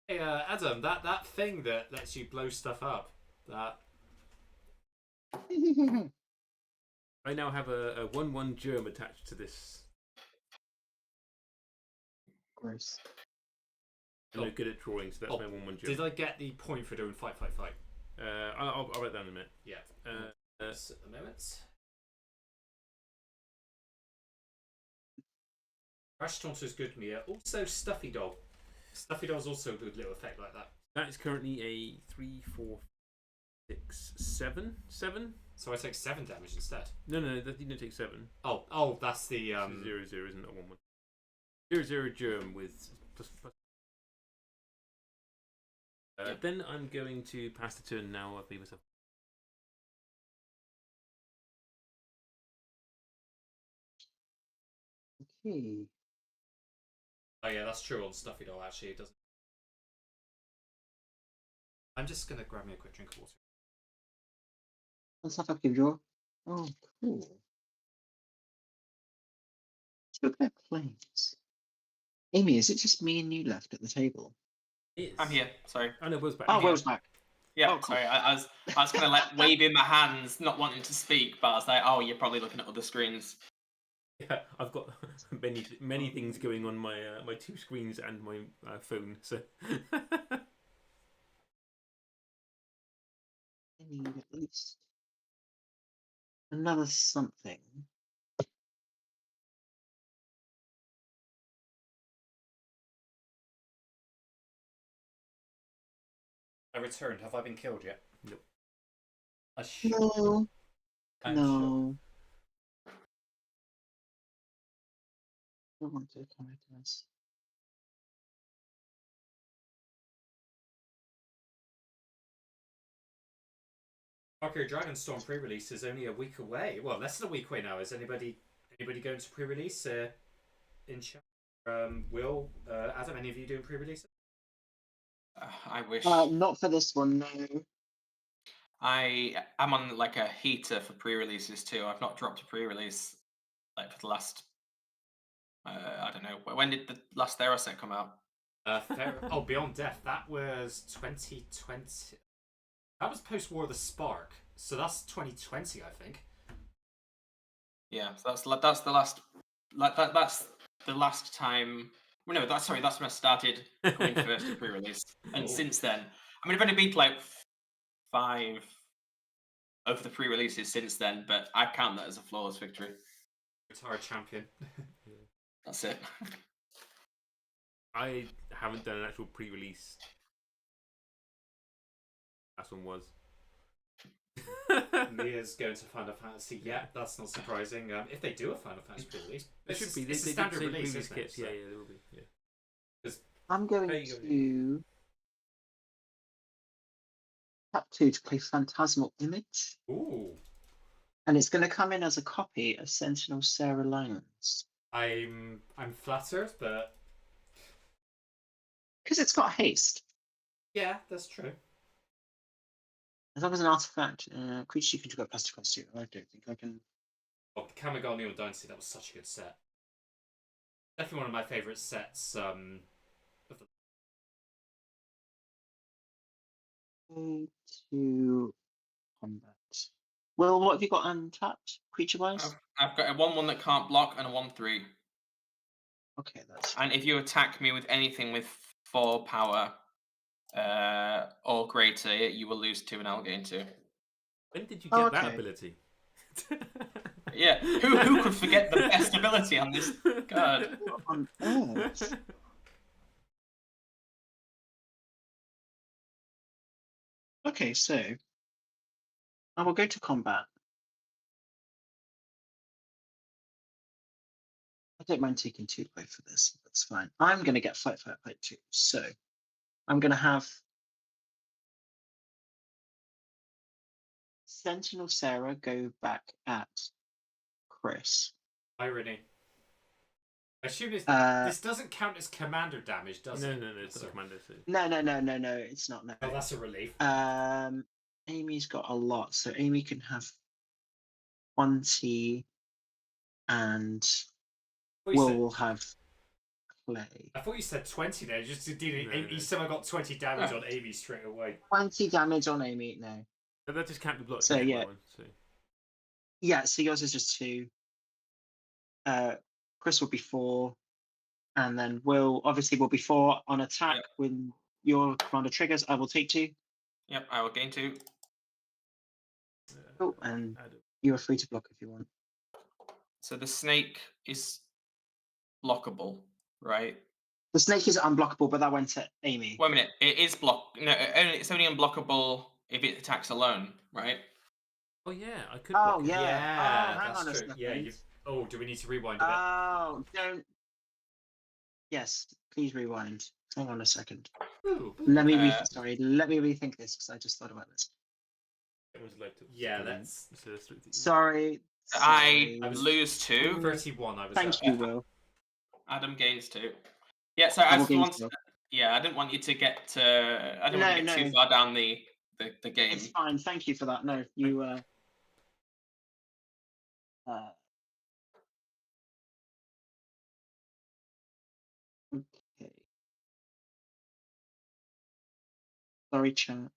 Hey, Adam, that thing that lets you blow stuff up, that... I now have a 1/1 germ attached to this. Gross. I'm no good at drawing, so that's my 1/1 germ. Did I get the point for doing fight? I'll write that in a minute. Yeah. At the moment. Crash Taunter is good to me. Also, Stuffy Doll. Stuffy Doll's also a good little effect like that. That is currently a 3, 4, 6, 7. So I take 7 damage instead. No, that didn't take 7. Oh, that's the 0, 0, isn't it? 1/1. 0, 0 germ with plus. Then I'm going to pass the turn now. I'll be myself. Okay. Oh yeah, that's true on Stuffy Doll. Actually, it doesn't. I'm just gonna grab me a quick drink of water. Let's have a quick draw. Oh, cool. Look at planes. Amy, is it just me and you left at the table? I'm here. Sorry. Oh no, Will's back. Oh, Will's back. Yeah, Oh, cool. sorry. I was kind of like waving my hands, not wanting to speak, but I was like, oh, you're probably looking at other screens. Yeah, I've got many things going on my 2 screens and my phone. So. I need at least another something. I returned. Have I been killed yet? Nope. No. I'm No. I don't want to commit this. Arcade Dragonstorm pre-release is only a week away. Well, less than a week away now. Is anybody going to pre-release in chat? Will Adam, any of you doing pre-release? I wish. Not for this one, no. I'm on like a heater for pre-releases too. I've not dropped a pre-release like for the last. I don't know. When did the last Thera set come out? Beyond Death. That was 2020. That was post-War of the Spark, so that's 2020, I think. Yeah, so that's the last. That's the last time. Well, no, that's when I started coming first to pre-release, and since then, I mean, I've only been to like 5 of the pre-releases since then, but I count that as a flawless victory. Retired champion. That's it. I haven't done an actual pre-release. Last one was. Mia's going to Final Fantasy. Yeah, that's not surprising. If they do a Final Fantasy pre-release, There should be. It's a They standard did say release, previous isn't it? kits. Yeah, there will be. Yeah. I'm going There you go. to tap 2 to play Phantasmal Image, Ooh, and it's going to come in as a copy of Sentinel Sarah Lyons. I'm flattered, but Because it's got haste. yeah, that's true. As long as an artifact, creature you control +2/+2. I don't think I can. Oh, the Kamigawa Dynasty, that was such a good set. Definitely one of my favourite sets. To combat. Well, what have you got untapped, creature-wise? I've got a 1/1 that can't block and a 1/3. Okay, that's. And if you attack me with anything with 4 power or greater, you will lose 2 and I'll gain 2. When did you get that Okay. ability? Yeah, who could forget the best ability on this card? What on earth? Okay, so I will go to combat. I don't mind taking 2 away for this. That's fine. I'm going to get fight 2. So I'm going to have Sentinel Sarah go back at Chris. Irony. I assume this doesn't count as commander damage, does it? No, it's not commander. So. No, it's not. No. Oh, that's a relief. Amy's got a lot, so Amy can have 20, and we'll have Clay. I thought you said 20 there. Just did it. You somehow got 20 damage on Amy straight away. 20 damage on Amy, no. But that just can't be blocked. So yeah. One, so. Yeah, so yours is just 2. Chris will be 4, and then will be 4 on attack. Yep. When your commander triggers. I will take 2. Yep, I will gain 2. Oh, and you are free to block if you want. So the snake is blockable, right? The snake is unblockable, but that went to Amy. Wait a minute, it is block. No, it's only unblockable if it attacks alone, right? Oh yeah, I could. Oh block it. yeah. Hang that's on a true. second. Yeah. Oh, do we need to rewind a bit? Oh, don't. Yes, please rewind. Hang on a second. Ooh. Let me let me rethink this because I just thought about this. It was like Yeah, let's. Sorry. I lose 2. 31. I was. Thank you, Will. Adam gains 2. Yeah, so I just want. Yeah, I didn't want you to get. I didn't want to get too far down the game. It's fine. Thank you for that. No, you. Okay. Sorry, chat.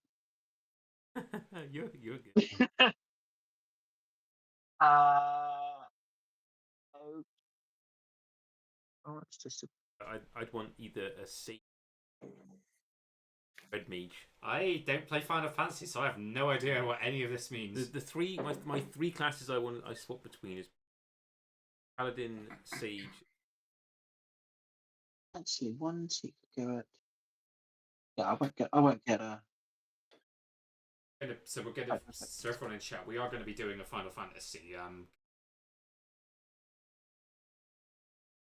you're good. Oh, it's just. I'd want either a C. Red mage. I don't play Final Fantasy, so I have no idea what any of this means. The 3 my 3 classes I swap between is Paladin, Sage. Actually, 1 secret go. Yeah, I won't get a. So we're going to surf on in chat. We are going to be doing a Final Fantasy. I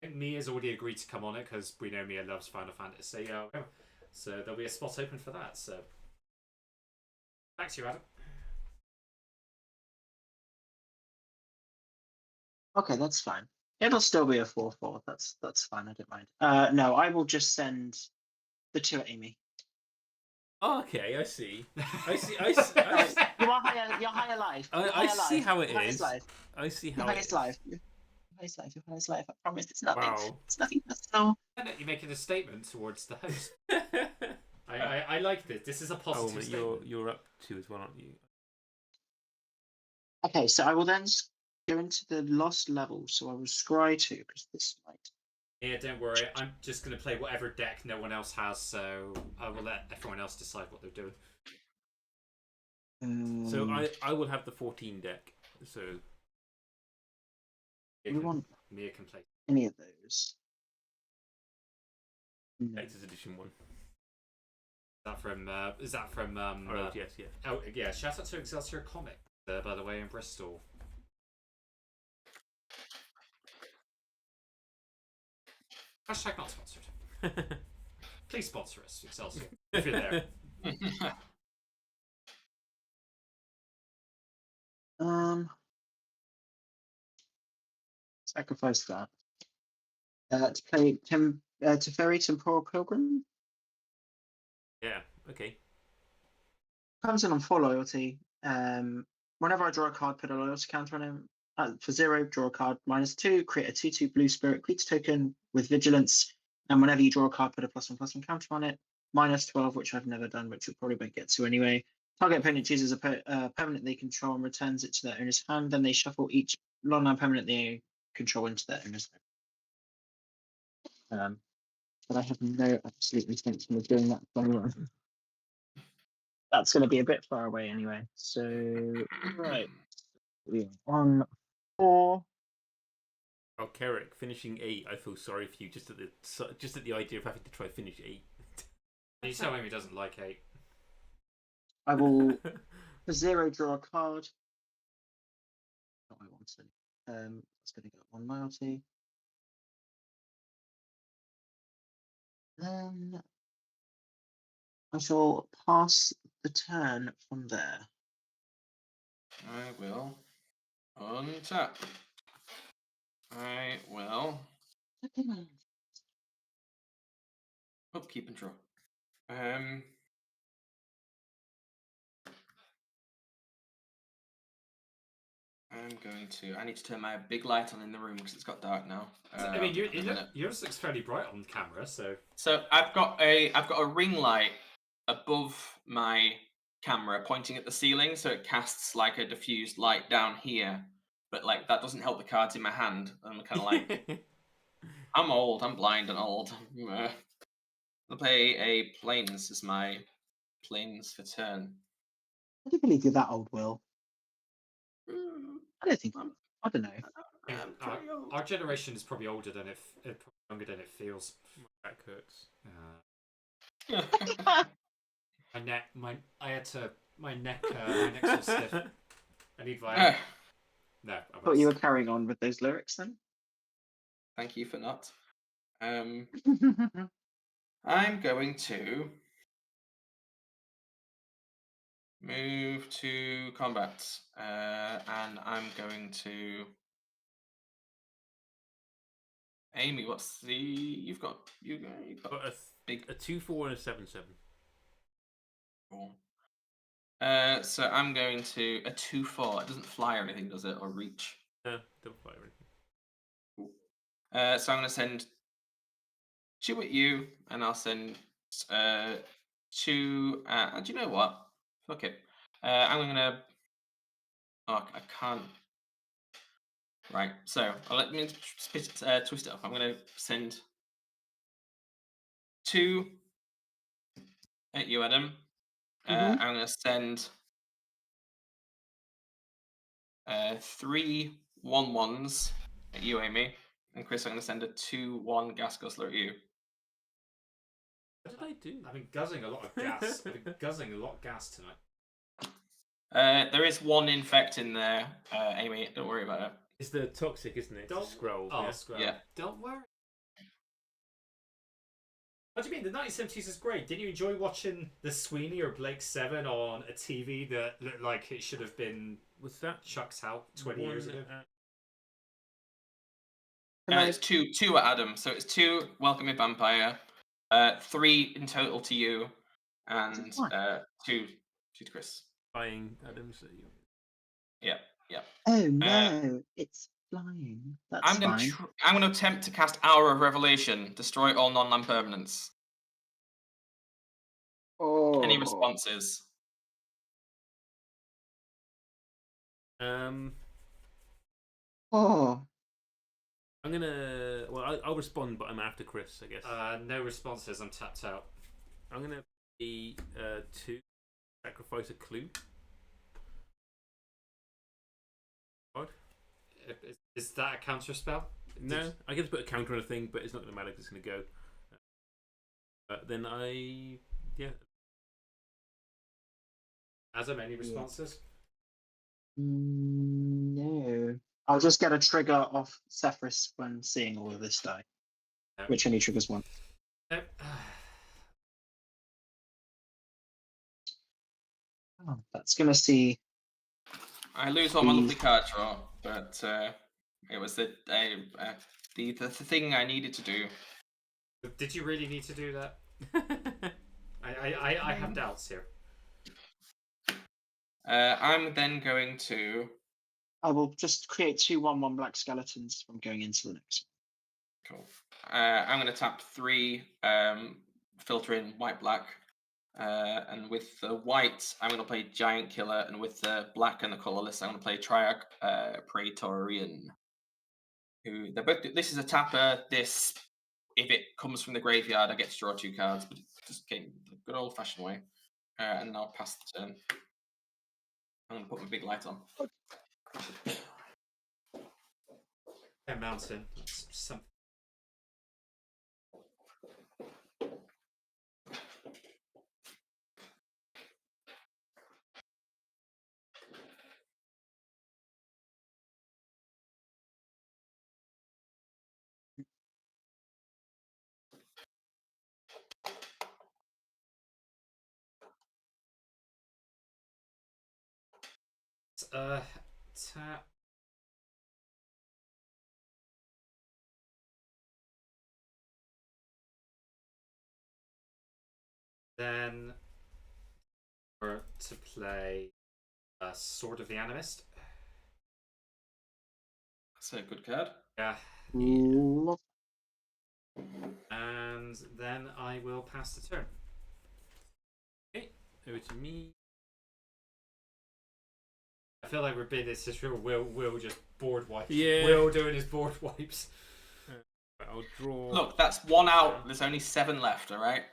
think Mia's already agreed to come on it because we know Mia loves Final Fantasy. So there'll be a spot open for that. So back to you, Adam. Okay, that's fine. It'll still be a 4/4. That's fine. I don't mind. No, I will just send the 2 at Amy. Oh, okay, I see. I see. You're higher life. I see how it is. I see how Your it is. life. Your highest life. I promise it's nothing. Wow. It's nothing personal. You're making a statement towards the host. I like this. This is a positive statement. You're up 2 as well, aren't you? Okay, so I will then go into the lost level. So I will scry 2 because this might. Yeah, don't worry. I'm just going to play whatever deck no one else has, so I will let everyone else decide what they're doing. So I will have the 14 deck. So Mia can play any of those. Collector's Edition 1. Is that from? Yes, yeah. Oh yeah! Shout out to Excelsior Comics, by the way, in Bristol. Hashtag not sponsored. Please sponsor us, Excelsior, if you're there. Sacrifice that. To play Teferi Temporal Pilgrim. Yeah. Okay. Comes in on 4 loyalty. Whenever I draw a card, put a loyalty counter on him. For 0, draw a card -2, create a 2/2 blue spirit creature token with vigilance. And whenever you draw a card, put a +1/+1 counter on it. -12, which I've never done, which we probably won't get to anyway. Target opponent chooses a permanent they control and returns it to their owner's hand. Then they shuffle each non permanent they control into their owner's hand. But I have no absolute intention of doing that for anyone. That's going to be a bit far away anyway. So, right. We are on 4. Oh, Carrick, finishing 8. I feel sorry for you just at the idea of having to try finish 8. You tell him he doesn't like 8. I will, for 0, draw a card. Not I wanted. It's going to go 1 loyalty. Then I shall pass the turn from there. I will untap. I will upkeep and draw. I'm going to. I need to turn my big light on in the room because it's got dark now. I mean, yours looks fairly bright on camera, so. So I've got a ring light above my camera pointing at the ceiling, so it casts like a diffused light down here. But like that doesn't help the cards in my hand. I'm kind of like, I'm old. I'm blind and old. I'll play a plains as my plains for turn. I don't believe you're that old, Will. I don't think. I don't know. Our generation is probably older than probably younger than it feels. That hurts. My neck, my neck's all stiff. I need Viagra. No, I thought you were carrying on with those lyrics then. Thank you for not. I'm going to move to combat, and I'm going to. Amy, what's the? You've got a 2/4 and a 7/7. Cool. So I'm going to a 2/4. It doesn't fly or anything, does it, or reach? No, don't fly or anything. Cool. So I'm going to send 2 at you, and I'll send 2. Do you know what? Fuck it. I'm going to. Oh, I can't. Right. So let me twist it up. I'm going to send 2 at you, Adam. I'm going to send 3 1/1s at you, Amy. And Chris, I'm going to send a 2/1 gas guzzler at you. What did I do? I've been guzzling a lot of gas. I've been guzzling a lot of gas tonight. There is 1 infect in there, Amy. Don't worry about it. It's the toxic, isn't it? It's a scroll. Oh, yeah. scroll. Yeah. Don't worry. What do you mean? The 1970s is great. Didn't you enjoy watching the Sweeney or Blake 7 on a TV that looked like it should have been Was that chucked out 20 years ago? It's 2 at Adam. So it's 2 Welcome Me Vampire, 3 in total to you, and 2 to Chris. Flying Adams? Yeah. Oh no, it's flying. That's I'm going to attempt to cast Hour of Revelation, destroy all non-land permanents. Oh. Any responses? Oh. I'm gonna. Well, I'll respond, but I'm after Chris, I guess. No responses. I'm tapped out. I'm gonna be 2 sacrifice a clue. What? Is that a counter spell? No, I get to put a counter on a thing, but it's not gonna matter. It's gonna go. Then Adam, any responses? No. I'll just get a trigger off Cephris when seeing all of this die. No. Which only triggers 1. No. Oh, that's gonna see. I lose all my lovely card draw, but it was the thing I needed to do. Did you really need to do that? I have doubts here. I'm then going to. I will just create 2 1/1 black skeletons from going into the next Cool. I'm going to tap 3, filter in white black. And with the white, I'm going to play Giant Killer, and with the black and the colorless, I'm going to play Triarch Praetorian. Who they're both. This is a tapper. This, if it comes from the graveyard, I get to draw 2 cards, but it's just game the good old fashioned way. And then I'll pass the turn. I'm going to put my big light on. A mountain. That's something. Tap. Then, to play Sword of the Animist. That's a good card. Yeah. one. And then I will pass the turn. Okay, over to me. I feel like we're being this real Will just board wipes. Yeah. Will doing his board wipes. I'll draw. Look, that's 1 out. There's only 7 left. All right.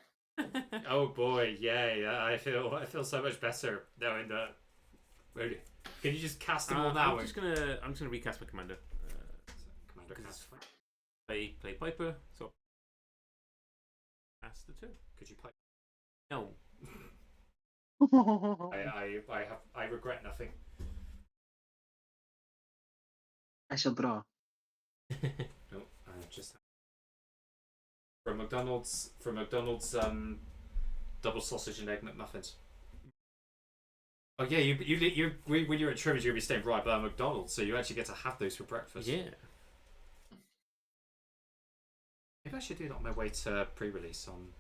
Oh boy, yay! I feel so much better knowing that. Can you just cast them all now? I'm just gonna recast my commander. Commander cast. Play Piper. So pass the turn. Could you play? No. I regret nothing. I shall draw. No, I just from McDonald's double sausage and egg McMuffins. Oh yeah, you when you're at Trimmers you're gonna be staying right by McDonald's, so you actually get to have those for breakfast. Yeah. Maybe I should do that on my way to pre-release on.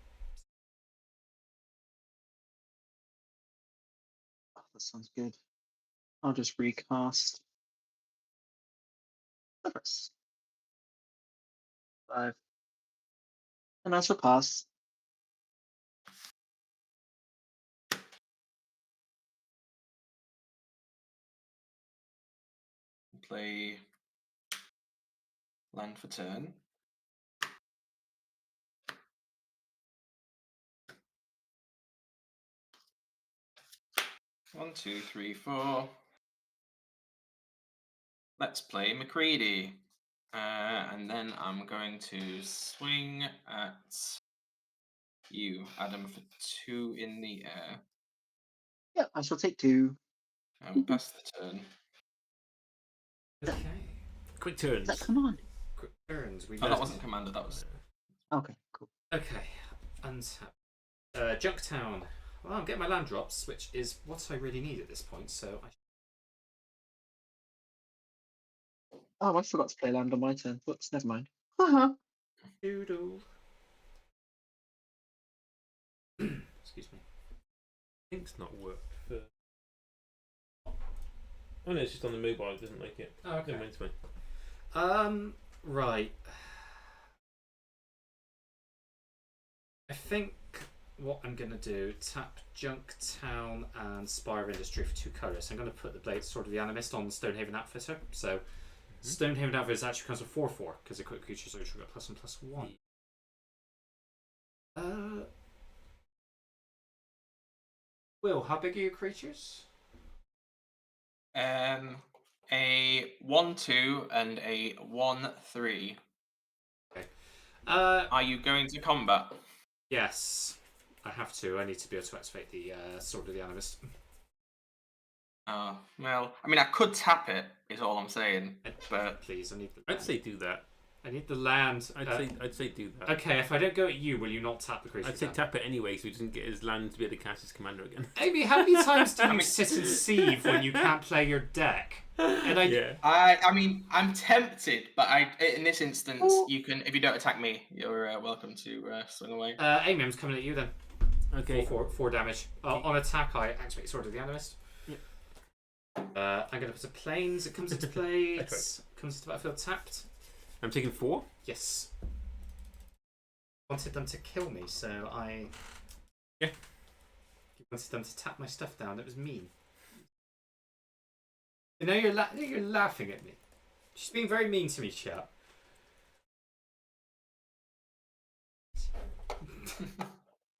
Oh, that sounds good. I'll just recast. First. 5. And I shall pass. Play land for turn. One, 2, 3, 4. Let's play McCready. And then I'm going to swing at you, Adam, for 2 in the air. Yeah, I shall take 2. I will pass the turn. Okay. Quick turns. Is that command? Quick turns. Oh, that wasn't commander. That was. Okay, cool. Okay. Untap. Junktown. Well, I'm getting my land drops, which is what I really need at this point. So Oh, I forgot to play land on my turn. Whoops, never mind. Haha. Doodle. Excuse me. Link's not worked for. Oh no, it's just on the mobile. It doesn't like it. Oh, okay. Never mind, it's fine. Right. I think what I'm going to do, tap Junktown and Spire of Industry for 2 colours. I'm going to put the Blade Sword of the Animist on Stonehaven Outfitter. So Stonehaven Outfitter actually becomes a 4/4 because the quick creatures are got +1/+1. Will, how big are your creatures? A 1/2 and a 1/3. Okay. Are you going to combat? Yes, I have to. I need to be able to activate the Sword of the Animist. Well, I mean, I could tap it. Is all I'm saying. But Please, I need the. I'd say do that. I need the land. I'd say do that. Okay, if I don't go at you, will you not tap the creature? I'd say down? tap it anyway, so he doesn't get his land to be able to cast his commander again. Amy, how many times do you sit and sieve when you can't play your deck? And I mean, I'm tempted, but in this instance, you can, if you don't attack me, you're welcome to swing away. Amy, I'm coming at you then. Okay. 4 damage. On attack, I activate Sword of the Animist. I'm going to put a planes. It comes into play. Comes into battlefield tapped. I'm taking 4. Yes. Wanted them to kill me, so I. Yeah. Wanted them to tap my stuff down. It was mean. You know you're laughing at me. She's being very mean to me, chat.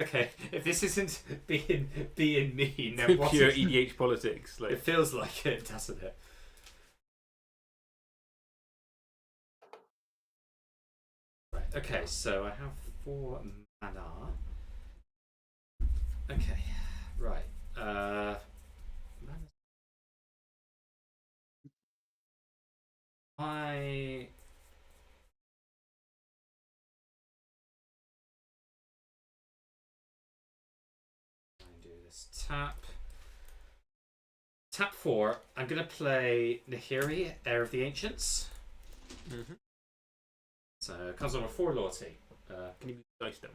Okay, if this isn't being mean, then what Pure is EDH politics. it? Feels like it, doesn't it? Right. Okay, so I have 4 mana. Okay. Right. I do this tap 4. I'm gonna play Nahiri, Heir of the Ancients. Mm-hmm. So it comes on a 4 loyalty. Can you move the dice down?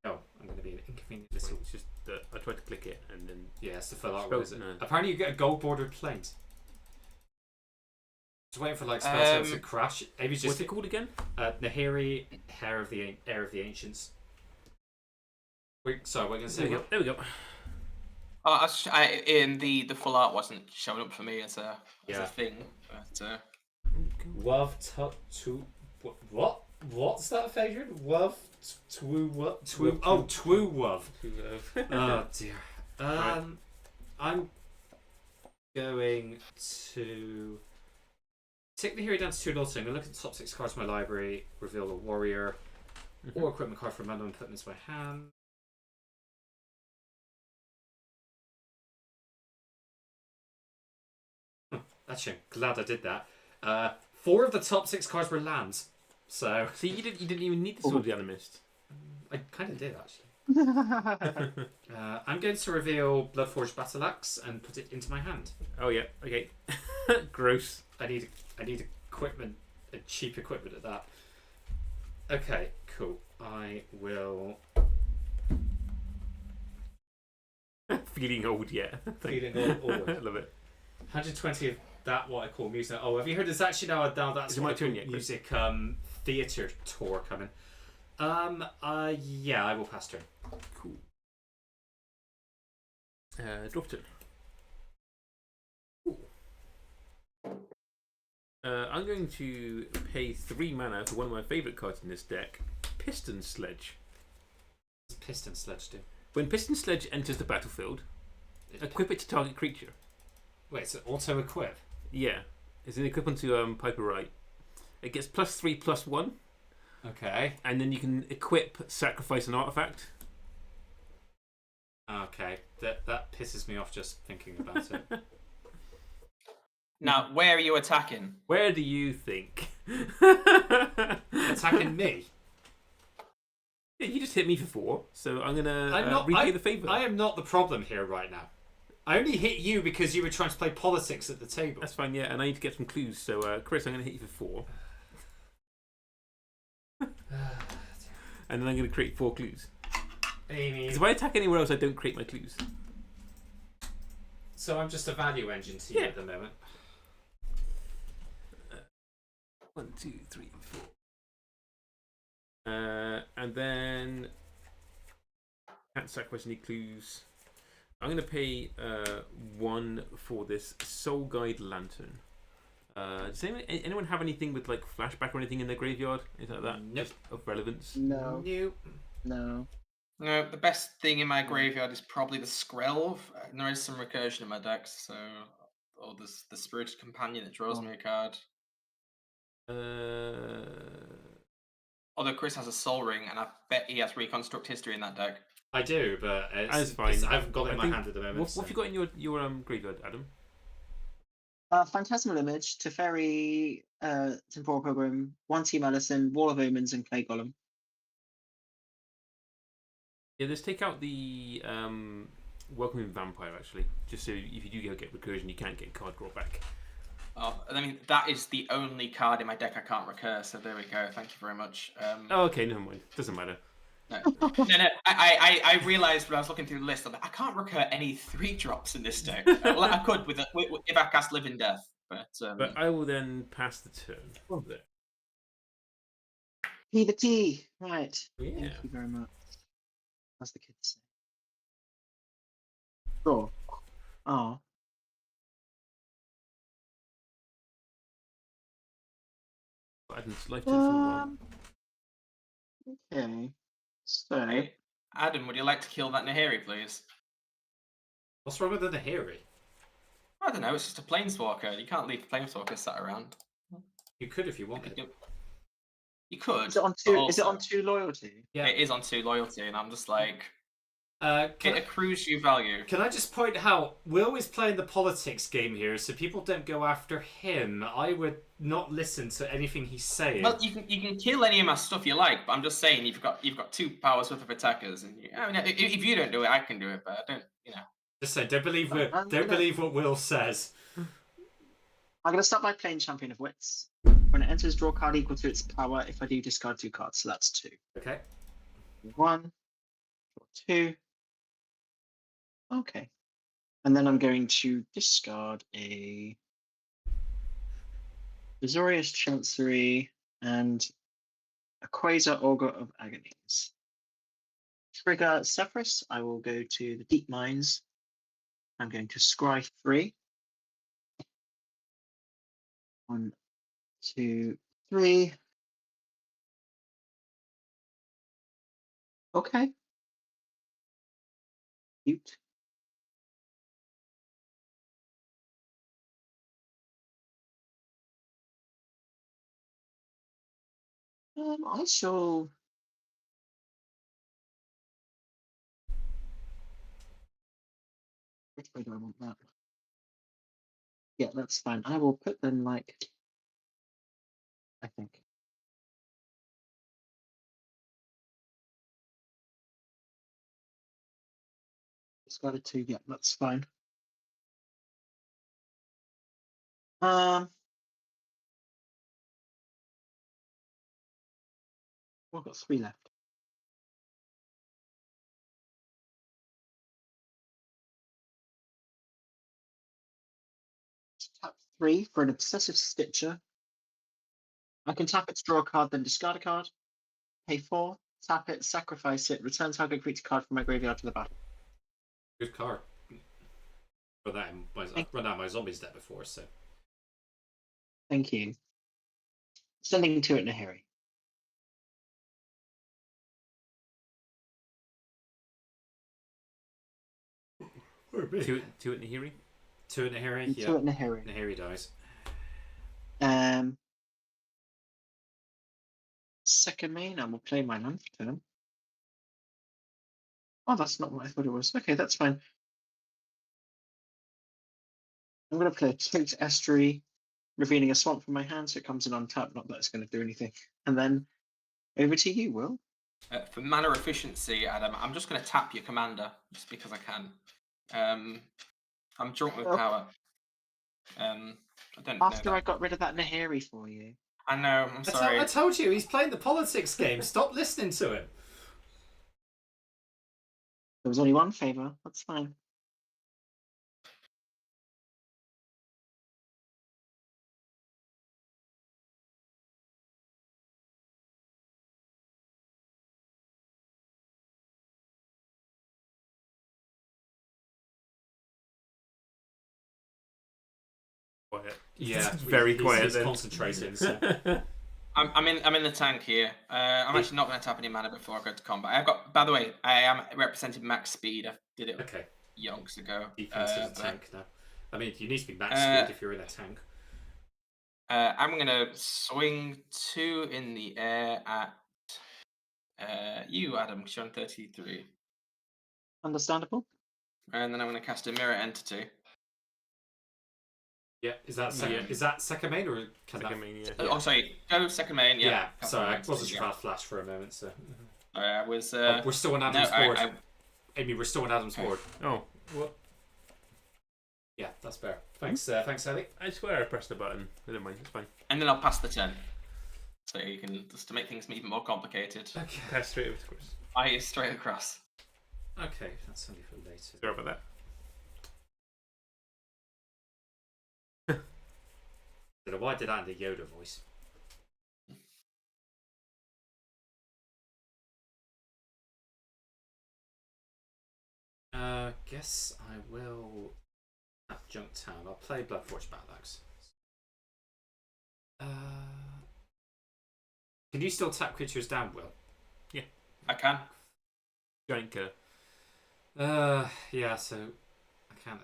No, I'm gonna be an inconvenient It's little. just that I tried to click it and then. Yeah, it's the full art, Spell- is it? no. Apparently, you get a gold bordered planes. Just waiting for like Spelltable to crash. Maybe just What's it called again? Nahiri, Heir of the Ancients. Wait, sorry, what are you gonna say? There we go. In the full art wasn't showing up for me as a thing. But Love to what? What's that, Fabian? Love twu what? Twu oh twu love. Oh dear. Right. I'm going to take the hero down to 2 loyalty. I'm gonna look at the top 6 cards of my library, reveal a warrior or equipment card from random and put them into my hand. Actually, I'm glad I did that. 4 of the top 6 cards were lands. So See, you didn't even need the Sword of the Animist. I kind of did actually. I'm going to reveal Bloodforged Battle Axe and put it into my hand. Oh yeah. Okay. Gross. I need equipment, cheap equipment at that. Okay, cool. I will. Feeling old yet. Feeling old. I love it. 120 of that, what I call music. Oh, have you heard? There's actually now that's Is it what my I call turn yet, Chris? music theatre tour coming. Yeah, I will pass turn. Cool. Drop turn. I'm going to pay 3 mana for one of my favourite cards in this deck, Piston Sledge. What does Piston Sledge do? When Piston Sledge enters the battlefield, equip it to target creature. Wait, it's an auto equip. Yeah, it's an equipment to Piper Wright. It gets +3/+1, Okay. and then you can equip sacrifice an artifact. Okay. That pisses me off just thinking about it. now, where are you attacking? Where do you think? Attacking me. Yeah, you just hit me for 4, so I'm gonna I'm not repay the favour. I am not the problem here right now. I only hit you because you were trying to play politics at the table. That's fine, yeah, and I need to get some clues. So, Chris, I'm going to hit you for 4. And then I'm going to create 4 clues. Amy. Because if I attack anywhere else, I don't create my clues. So I'm just a value engine to you Yeah. at the moment. 1, 2, 3, 4. And then can't sacrifice any clues. I'm going to pay 1 for this Soul Guide Lantern. Does anyone have anything with like flashback or anything in their graveyard? Anything like that? Nope. Just of relevance? No, Nope. no. No, the best thing in my graveyard is probably the Skrelv. There is some recursion in my decks, so or the Spirited Companion that draws me a card. Although Chris has a Soul Ring, and I bet he has Reconstruct History in that deck. I do, but That's fine. I haven't got it in I my think- hand at the moment. What have you got in your graveyard, Adam? Phantasmal Image, Teferi, Temporal Program, 1 Team Allison, Wall of Omens, and Clay Golem. Yeah, let's take out the Welcoming Vampire, actually. Just so if you do get recursion, you can't get card draw back. Oh, I mean, that is the only card in my deck I can't recur, so there we go. Thank you very much. Oh, okay, never mind. Doesn't matter. No. I realised when I was looking through the list, I'm like, I can't recur any 3-drops in this deck. Well, I could with if I cast Living Death, but But I will then pass the turn. There. P the T. Right. Yeah. Thank you very much. As the kids say. Sure. Oh. I can select it from one. Okay. So. Hey, Adam, would you like to kill that Nahiri, please? What's wrong with the Nahiri? I don't know. It's just a planeswalker. You can't leave planeswalkers sat around. You could if you wanted. You could. Is it on two? Is it on 2 loyalty? Yeah. It is on 2 loyalty, and I'm just like, It accrues you value. Can I just point out, Will is playing the politics game here, so people don't go after him. I would not listen to anything he's saying. Well, you can kill any of my stuff you like, but I'm just saying you've got 2 powers worth of attackers, and I mean, if you don't do it, I can do it, but I don't, Just say, don't believe what Will says. I'm going to start by playing Champion of Wits. When it enters, draw a card equal to its power. If I do, discard 2 cards, so that's 2. Okay. 1, draw 2. Okay. And then I'm going to discard a Azorius Chancery and a Quasar Augur of Agonies. Trigger Sephiroth. I will go to the Deep Mines. I'm going to scry 3. 1, 2, 3. Okay. Cute. I shall. Which way do I want that? Yeah, that's fine. I will put them like. I think. It's got a 2. Yeah, that's fine. We've got 3 left. Tap 3 for an Obsessive Stitcher. I can tap it to draw a card, then discard a card. Pay 4, tap it, sacrifice it, return target creature card from my graveyard to the battle. Good card. I've run out my zombies deck before, so. Thank you. Sending 2 at Nahiri. Two at Nahiri? 2 at Nahiri? Yeah. 2 at Nahiri. Nahiri dies. Second main, I will play my 9th turn. Oh, that's not what I thought it was. Okay, that's fine. I'm going to play a Tote Estuary, revealing a swamp from my hand, so it comes in on tap. Not that it's going to do anything. And then over to you, Will. For mana efficiency, Adam, I'm just going to tap your commander just because I can. I'm drunk with power. I don't After know I got rid of that Nahiri for you. I know. I'm sorry. I told you he's playing the politics game. Stop listening to him. There was only 1 favor. That's fine. Quiet. Yeah, very quiet. He's then. concentrating. So. I'm in the tank here. I'm actually not going to tap any mana before I go to combat. I've got. By the way, I am representing max speed. I did it Okay. yonks ago. Defense is a tank now. I mean, you need to be max speed if you're in a tank. I'm going to swing 2 in the air at you, Adam, because you're on 33. Understandable. And then I'm going to cast a Mirror Entity. Yeah, is that second main or can Second that... main, yeah. Oh, sorry. Go second main. Yeah. Yeah, Cast sorry, Mirror I wasn't Entity, sure how to flash for a moment, so... I was... we're still on Adam's board. I Amy, we're still on Adam's board. Oh, what? Yeah, that's fair. Thanks, Ellie. I swear I pressed the button. Never mind, it's fine. and then I'll pass the 10. So you can, just to make things even more complicated, Okay. Pass straight over to Chris. I straight across. Okay, that's only for later. Sorry about that. Why did that in the Yoda voice? Guess I will at Junktown. I'll play Bloodforge Battle-Axe. Can you still tap creatures down, Will? I can. Giant killer. Yeah, so I can't.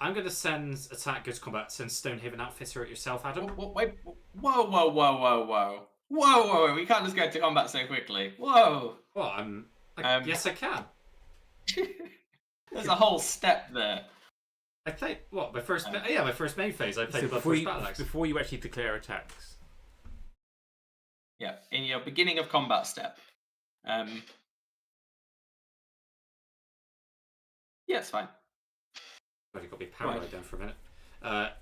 I'm going to send attack goods combat. Send Stonehaven Outfitter at yourself, Adam. Wait, whoa. Whoa, we can't just go to combat so quickly. Whoa. Well, yes, I can. There's a whole step there. I played what my first main phase. I played So Bloodforge Battle-Axe. before you actually declare attacks. Yeah, in your beginning of combat step. Yeah, it's fine. I've got to be paranoid then for a minute.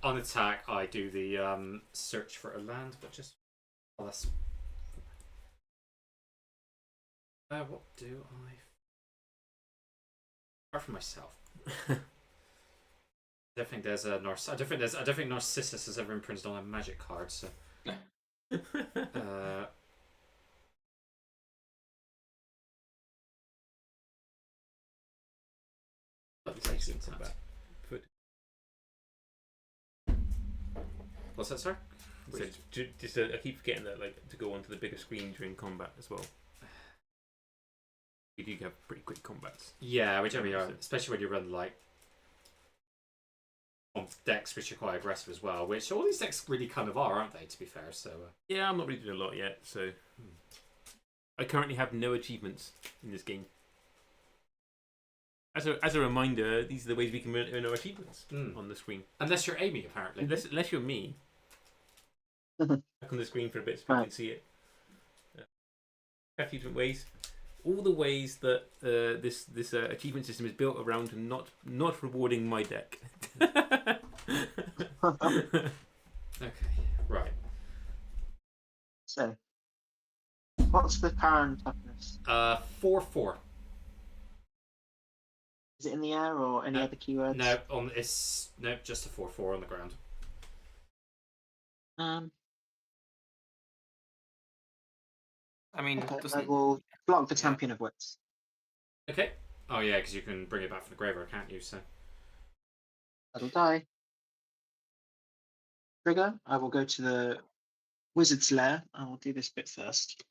On attack, I do the search for a land, but just that's. What do I? Apart from myself, I don't think there's a I don't think Narcissus has ever imprinted on a magic card. So. What's that, sir? So just I keep forgetting that, like, to go onto the bigger screen during combat as well. You do have pretty quick combats. Yeah, whichever you are, especially when you run like on decks which are quite aggressive as well. Which all these decks really kind of are, aren't they? To be fair, so yeah, I'm not really doing a lot yet. So I currently have no achievements in this game. As a reminder, these are the ways we can earn our achievements on the screen. Unless you're Amy, apparently. Unless you're me. Back on the screen for a bit so you can see it. A few different ways. All the ways that this achievement system is built around not rewarding my deck. Okay, right. So, what's the current toughness? 4/4. Is it in the air or any other keywords? No, it's just a 4/4 on the ground. I mean, okay, I will block the Champion of Wits. Okay. Oh yeah, because you can bring it back from the graveyard, can't you? So That'll die. Trigger. I will go to the Wizard's Lair. I will do this bit first.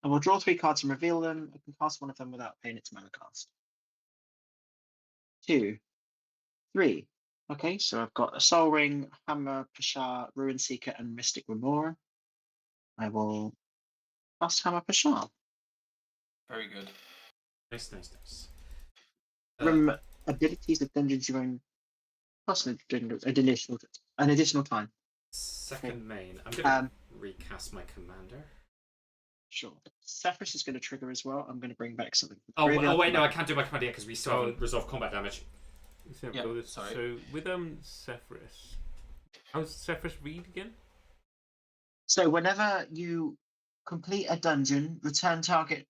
I will draw 3 cards and reveal them. I can cast one of them without paying its mana cost. 2, 3. Okay, so I've got a Soul Ring, Hammer, Pashar, Ruin Seeker, and Mystic Remora. I will cast Hammer Pashar. very good. nice. Abilities of Dungeons your own. Plus an additional time. Second main. I'm gonna recast my commander. Sure. Zephyrus is going to trigger as well. I'm going to bring back something. Oh wait, no, I can't do my commander yet because we still haven't resolved combat damage. Sorry. So with Zephyrus, how's Zephyrus read again? So whenever you complete a dungeon, return target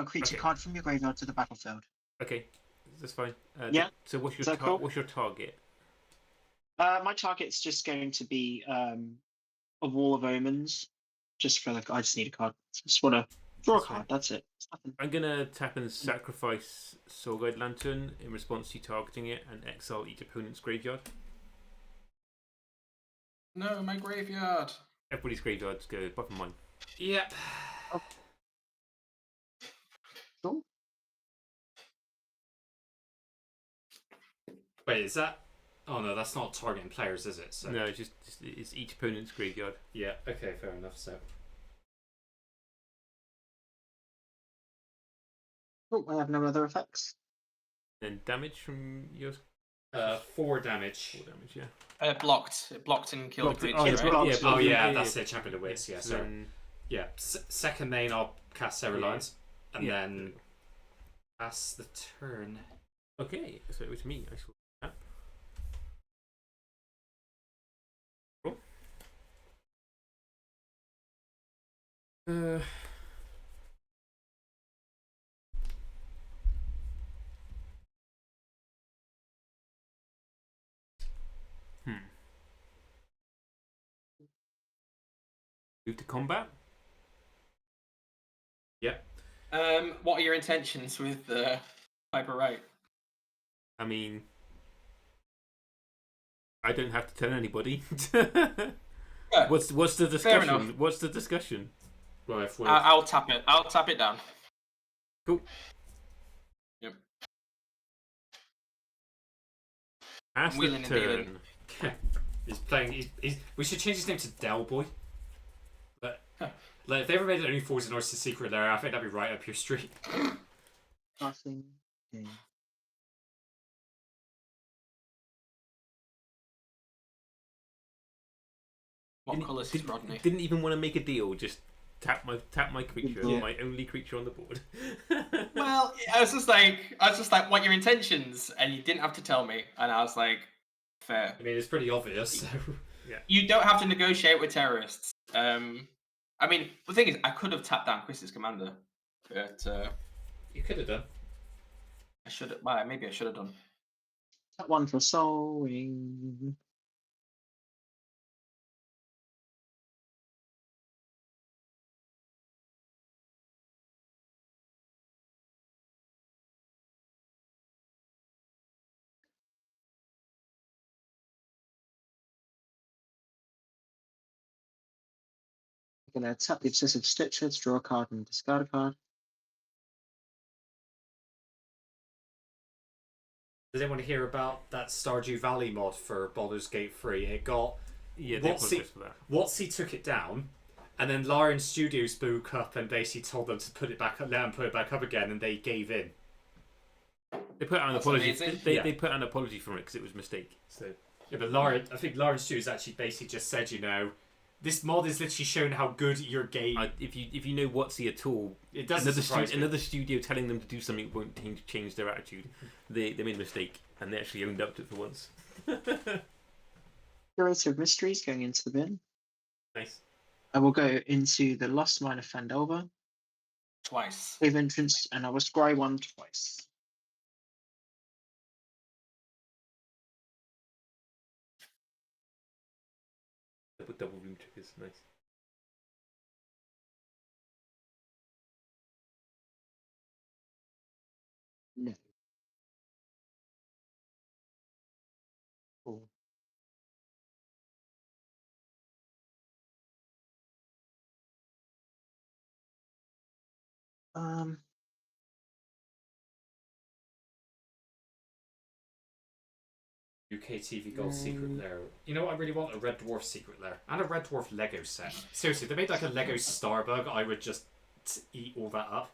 creature card from your graveyard to the battlefield. Okay, that's fine. Yeah. So what's your Cool? what's your target? My target's just going to be a Wall of Omens. Just for I just need a card. Just want to draw a card. That's it. I'm gonna tap and sacrifice Soul Guide Lantern in response to you targeting it, and exile each opponent's graveyard. No, my graveyard. Everybody's graveyards go apart from mine. Yep. Cool. Wait, is that? Oh no, that's not targeting players, is it? So No, it's just it's each opponent's graveyard. yeah. Okay, fair enough. So Cool. I have no other effects. Then damage from your 4 damage. 4 damage, yeah. Blocked. It blocked and killed Blocked the it. creature, It's right? blocked. Yeah, Oh yeah, yeah, that's it. Champion of Wits. Yeah, So so then, yeah. Second main, I'll cast Several Lines, and yeah. then pass the turn. Okay, so it was me. I shall tap. Uh, Move to combat. Yep. What are your intentions with Piper Right? I mean, I don't have to tell anybody. Yeah, What's the fair discussion? enough. What's the discussion? Well, if we're I'll tap it. I'll tap it down. Cool. Yep. Pass the wheeling and dealing. turn. he's playing, we should change his name to Del Boy. But like, if they ever made it only Falls in Oyster's Secret Lair, I think that'd be right up your street. Passing game. What colours is Rodney? Didn't even want to make a deal. Just tap my creature, Yeah. my only creature on the board. Well, I was just like, what are your intentions? And you didn't have to tell me. And I was like, fair. I mean, it's pretty obvious. So. You don't have to negotiate with terrorists. I mean, the thing is, I could have tapped down Chris's commander, but You could have done. I should have. Well, maybe I should have done. That one for sewing. I'm gonna tap the obsessive stitches, draw a card, and discard a card. Does anyone hear about that Stardew Valley mod for Baldur's Gate 3? It got Yeah, they Watsy, apologise for that. Watsy took it down, and then Larian Studios spoke up and basically told them to put it back up, let them put it back up again, and they gave in. They put out an That's apology. amazing. They put out an apology from it because it was a mistake. So Yeah, but I think Larian Studios actually basically just said, you know, this mod is literally showing how good your game. if you know Watsy at all, It doesn't surprise me. another studio telling them to do something won't change their attitude. They made a mistake and they actually owned up to it for once. Curator of Mysteries going into the bin. Nice. I will go into the Lost Mine of Fandelver, Twice. Cave Entrance, and I will scry one twice. Double room triggers, nice. No. Cool. Um, UK TV Gold Secret Lair. You know what I really want? A Red Dwarf Secret Lair. And a Red Dwarf Lego set. Seriously, if they made like a Lego Starbug, I would just eat all that up.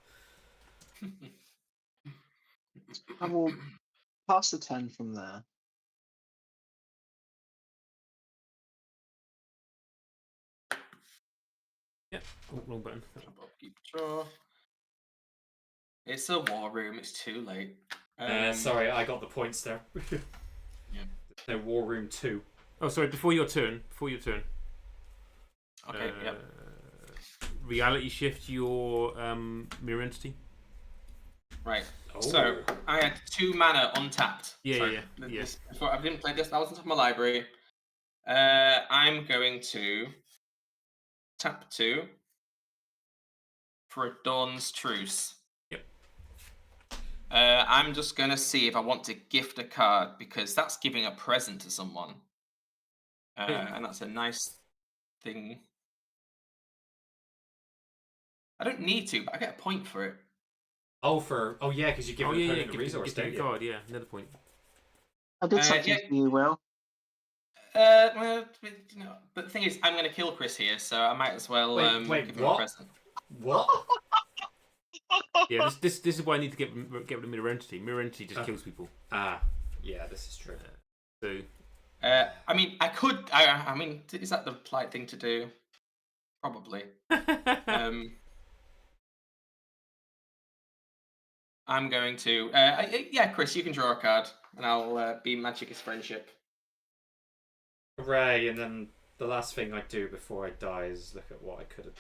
I will pass the 10 from there. Yeah. Oh, wrong button. Jump up, keep draw. It's a war room. It's too late. Sorry, I got the points there. Yeah. No, War Room 2. Oh, sorry. Before your turn. Okay. Yep. Reality shift your mirror entity. Right. Oh. So I had 2 mana untapped. Yeah, Sorry, yeah. This, before I didn't play this. That was on top of my library. I'm going to tap 2 for a Dawn's Truce. Yep. I'm just going to see if I want to gift a card because that's giving a present to someone. And that's a nice thing. I don't need to, but I get a point for it. Oh yeah, because you give an opponent a give resource, it a don't you? card. Yeah, another point. I did something yeah. for you, Will. Well, you know, but the thing is, I'm going to kill Chris here, so I might as well Wait, give him what? a present. What? Yeah, this is why I need to get rid of mirror entity. Mirror entity just kills people. Ah, yeah, this is true. So I mean, I could. I mean, is that the polite thing to do? Probably. I'm going to. Yeah, Chris, you can draw a card, and I'll be Magic's friendship. Hooray! And then the last thing I do before I die is look at what I could have.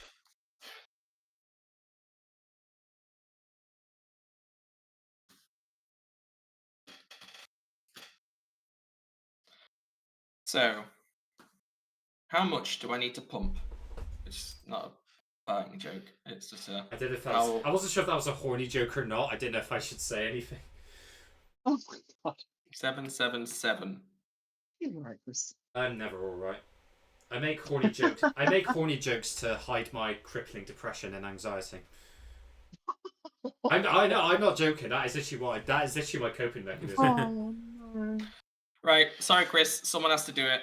So, how much do I need to pump? It's not a fighting joke. It's just a. I didn't know if How- I wasn't sure if that was a horny joke or not. I didn't know if I should say anything. Oh my god. 777. You're right, Chris. I'm never all right. I make horny jokes. I make horny jokes to hide my crippling depression and anxiety. I know. I'm not joking. That is literally my coping mechanism. Oh no. Right. Sorry, Chris. Someone has to do it.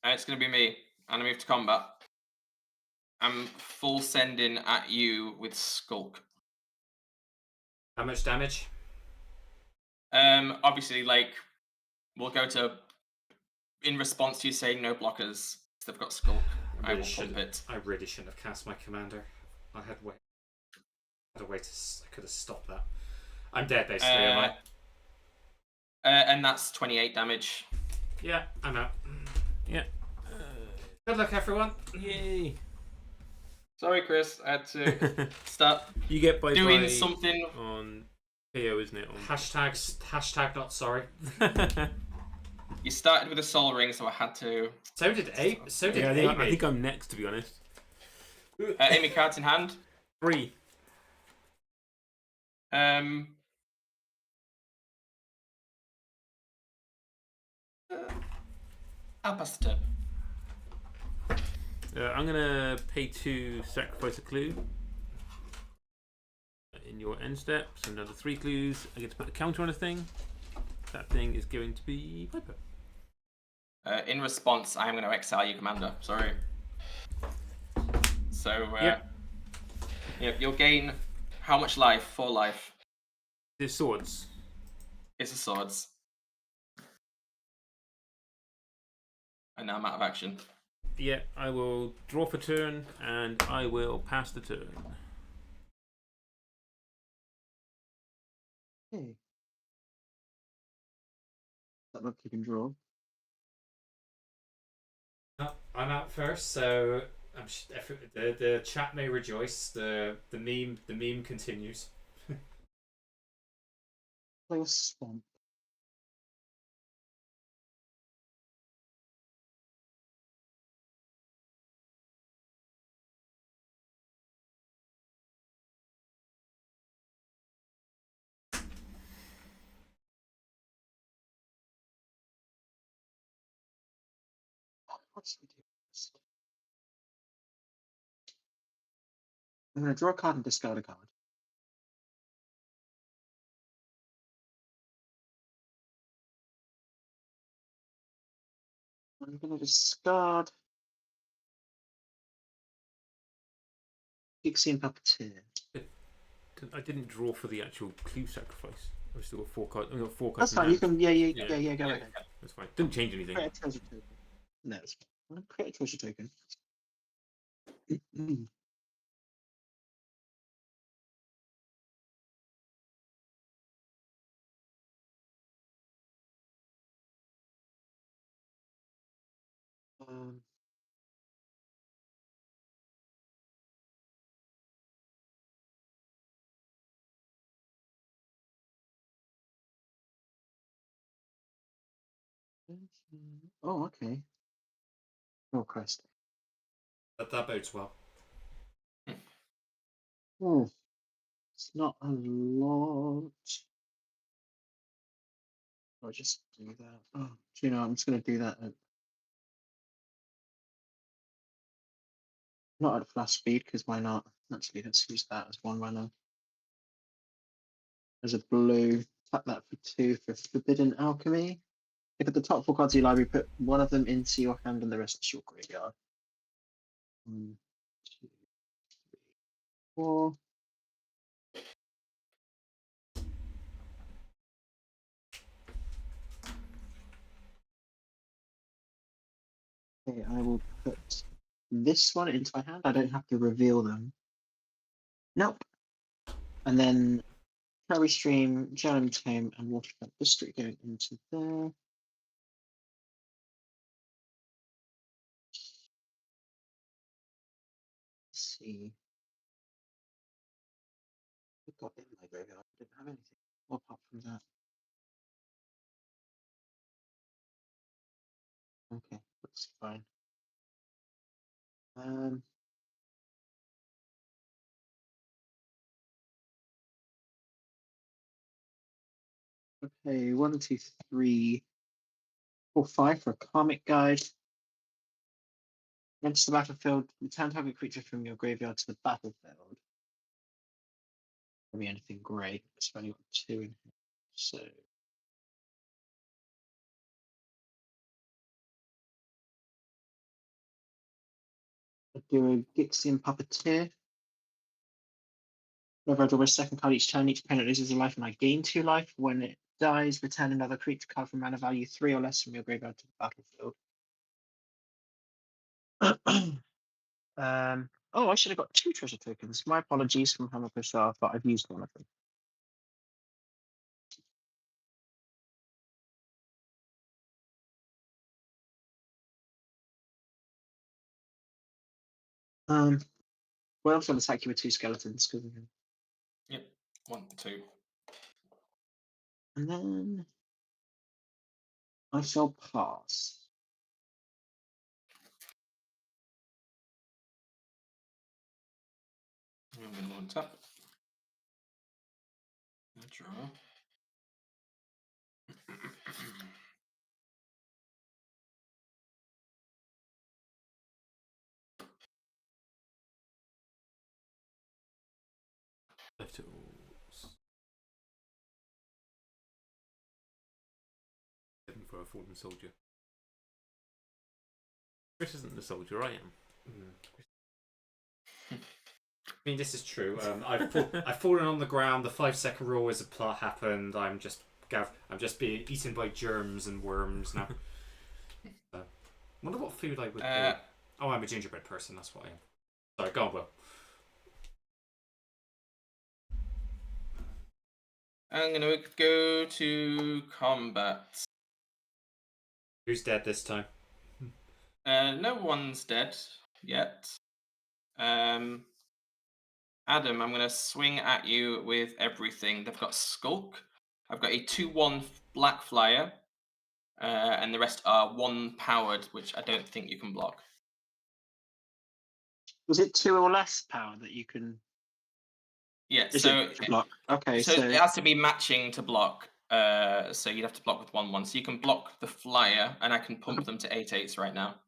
It's going to be me. And I move to combat. I'm full sending at you with Skulk. How much damage? Obviously, like, we'll go to. In response to you saying no blockers, they've got Skulk. I will pump it. I really shouldn't have cast my commander. I had a way to. I could have stopped that. I'm dead, basically. Am I? And that's 28 damage. Yeah, I'm out. Yeah. Good luck, everyone. Yay. Sorry, Chris. I had to start You get by doing something. on KO, isn't it? Hashtag not sorry. You started with a soul ring, so I had to. So did Abe. So did Yeah, Abe. I think I'm next, to be honest. Amy, cards in hand. 3. I'll pass the turn. I'm gonna pay 2, sacrifice a clue. In your end step, so another 3 clues. I get to put a counter on a thing. That thing is going to be Viper. In response, I am going to exile you, Commander. Sorry. So, you'll gain how much life? 4 life. The swords. It's the swords. And now I'm out of action. Yeah, I will draw for turn, and I will pass the turn. Okay. That look you can draw. I'm out first, so the chat may rejoice. The meme continues. Play a swamp. What's we do? I'm going to draw a card and discard a card. I'm going to discard Pixie and Puppeteer. I didn't draw for the actual clue sacrifice. I've still got 4 cards. I've got 4 cards. That's fine. You can, Yeah. go ahead. That's fine. Didn't change anything. Create a treasure token. No, it's fine. Create a treasure token. um, oh, okay. Oh, Christ. That bodes well. Oh, it's not a lot. I'll just do that. Oh, do you know, I'm just going to do that. Not at flash speed, because why not? Actually, let's use that as one runner. As a blue, tap that for 2 for Forbidden Alchemy. If at the top 4 cards of your library, put one of them into your hand and the rest is your graveyard. 1, 2, 3, 4. Okay, I will put this one into my hand. I don't have to reveal them. Nope. And then Cherry Stream, Germ Tome, and Waterfront District going into there. Let's see. I've got in my graveyard. I didn't have anything apart from that. Okay. That's fine. Um, okay, 1, 2, 3, 4, 5 for a karmic guide. Enters the battlefield, return target creature from your graveyard to the battlefield. Could be anything great. It's only got 2 in here. So I do a Gixian Puppeteer. Whenever I draw my second card each turn, each opponent loses a life and I gain 2 life. When it dies, return another creature card from mana value 3 or less from your graveyard to the battlefield. Oh, I should have got 2 treasure tokens. My apologies from Hammer Pashar, but I've used one of them. Well, I'm going to attack you with 2 skeletons. Yep. 1, 2. And then I shall pass. I'm going to one tap. Draw. Left it. For a fallen soldier. Chris isn't the soldier, I am. I mean, this is true. I've fallen on the ground. The 5-second rule is a plot happened. I'm just being eaten by germs and worms now. Wonder what food I would be. Oh, I'm a gingerbread person. That's what I am. Sorry, go on, Will. I'm going to go to combat. Who's dead this time? No one's dead yet. Adam, I'm going to swing at you with everything. They've got Skulk. I've got a 2/1 black flyer. And the rest are 1 powered, which I don't think you can block. Was it 2 or less power that you can? Yeah, Is so it to block? Okay, so so it has to be matching to block. So you'd have to block with 1/1. So you can block the flyer, and I can pump them to 8/8s right now.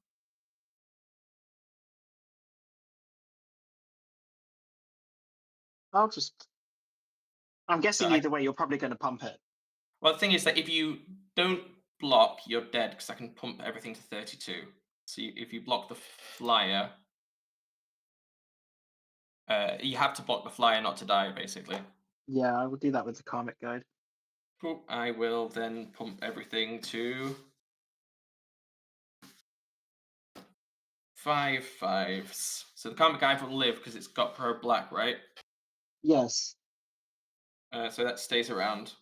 I'll just. I'm guessing So either way, you're probably going to pump it. Well, the thing is that if you don't block, you're dead because I can pump everything to 32. So if you block the flyer, you have to block the flyer not to die, basically. Yeah, I will do that with the karmic guide. Cool. I will then pump everything to 5 5s. So the karmic guide will live because it's got pro black, right? Yes. So that stays around.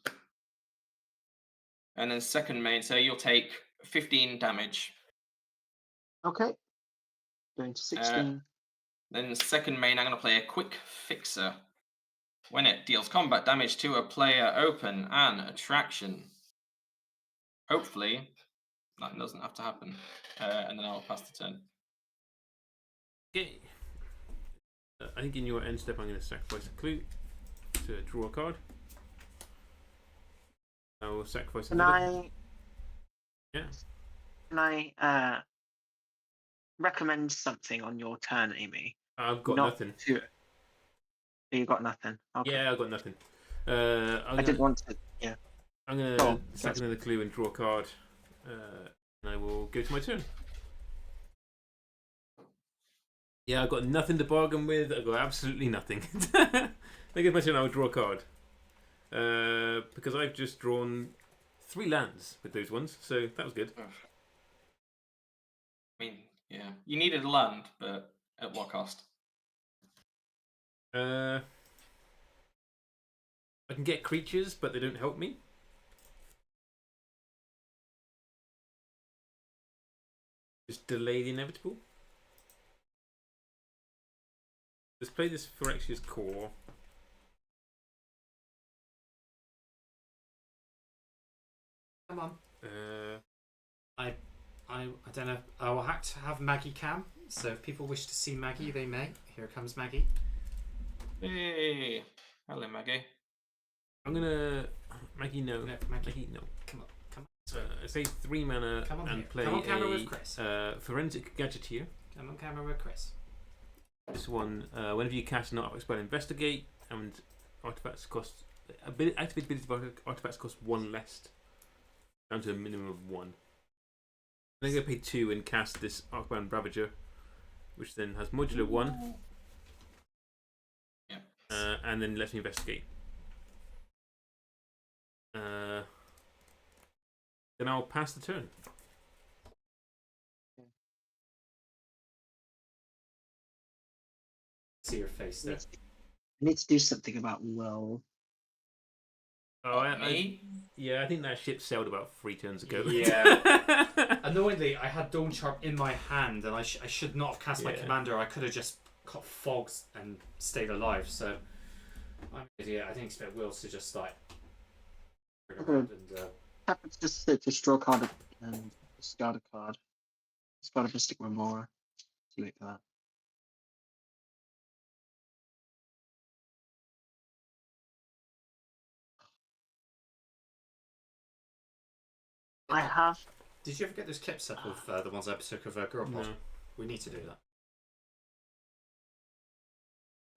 And then second main, so you'll take 15 damage. Okay. Going to 16. Then second main, I'm going to play a quick fixer. When it deals combat damage to a player, open an attraction. Hopefully, that doesn't have to happen. And then I'll pass the turn. Okay. I think in your end step, I'm going to sacrifice a clue to draw a card. I will sacrifice Can another. Yeah. Can I recommend something on your turn, Amy? I've got Not nothing. To... You got nothing. Okay. Yeah, I've got nothing. I didn't want to. Yeah. I'm going to sack another clue and draw a card. And I will go to my turn. Yeah, I've got nothing to bargain with. I've got absolutely nothing. Then get my turn, I will draw a card. Because I've just drawn 3 lands with those ones, so that was good. I mean, yeah. You needed a land, but at what cost? I can get creatures, but they don't help me. Just delay the inevitable. Let's play this Phyrexia's Core. Come on. I I don't know. I will have to have Maggie cam. So if people wish to see Maggie, they may. Here comes Maggie. Hey, hello, Maggie. I'm gonna Maggie no. No, Maggie. Maggie no. Come on, come I say 3 mana Come on and here. play Come on camera a with Chris. forensic gadgeteer. on. Come on camera with Chris. This one, whenever you cast an artifact spell, investigate, and artifacts cost activate ability artifacts cost 1 less, down to a minimum of 1. Then I'm gonna pay 2 and cast this Arcbound Ravager, which then has modular 1. Yeah. And then lets me investigate. Then I'll pass the turn. See your face there. I need to do something about Will. Oh, Me? Yeah, I think that ship sailed about 3 turns ago. Yeah. Annoyingly, I had Dawn Sharp in my hand, and I should not have cast my Yeah. commander. I could have just caught fogs and stayed alive. So I'm an idiot. I didn't expect Will to just like. Around and, Happens just draw a card and discard a card. Discard a Mystic Remora. Too late for that. I have. Did you ever get those clips up of the ones I took of Girl Pod? No. We need to do that.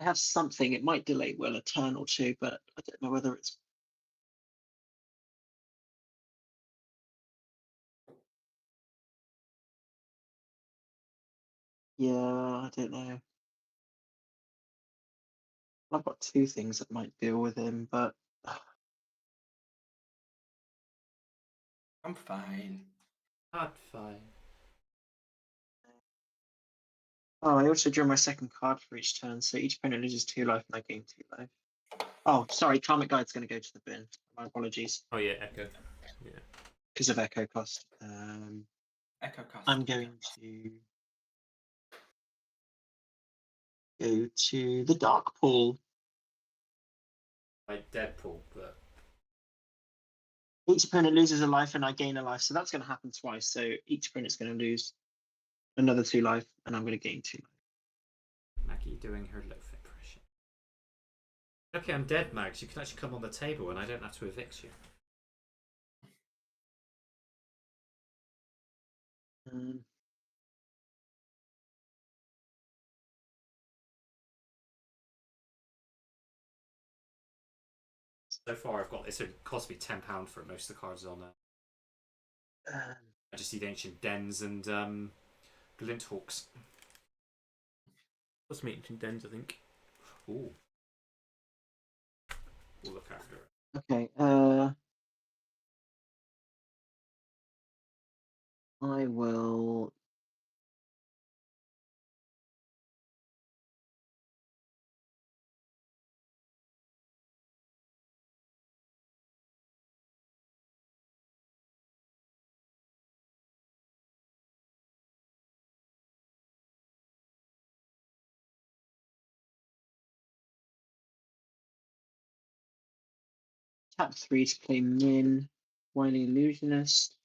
I have something. It might delay Will a turn or two, but I don't know whether it's. Yeah, I don't know. I've got 2 things that might deal with him, but I'm fine. Not fine. oh, I also draw my second card for each turn, so each opponent loses 2 life and I gain 2 life. Oh, sorry, Karmic Guide's going to go to the bin. My apologies Oh yeah, Echo. Yeah. because of Echo cost. Echo cast. I'm going to go to the Dark Pool. Like Deadpool, but Each opponent loses a life and I gain a life, so that's going to happen twice. So each opponent's going to lose another 2 life, and I'm going to gain 2 life. Maggie doing her loaf impression. Okay, I'm dead, Mags. You can actually come on the table and I don't have to evict you. So far, I've got this. It cost me £10 for most of the cards on I just need Ancient Dens and Glint Hawks. Plus me Ancient Dens, I think. Ooh. We'll look after it. Okay. I will. Tap 3 to play Min. Wily Illusionist.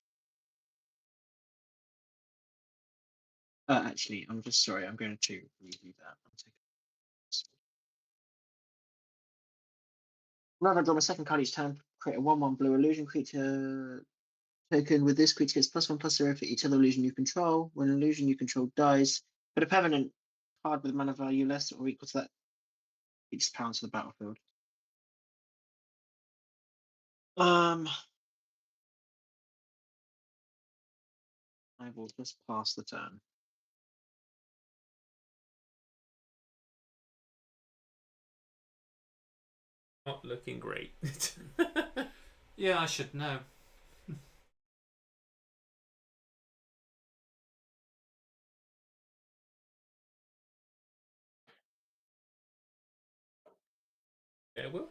Actually, I'm just sorry. I'm going to redo that. Whenever I draw my second card each time, create a 1/1 blue illusion creature token. With this creature gets +1/+0 for each other illusion you control. When an illusion you control dies, put a permanent card with mana value less or equal to that each pound to the battlefield. I will just pass the turn. Not looking great. Yeah, I should know. Yeah, Will?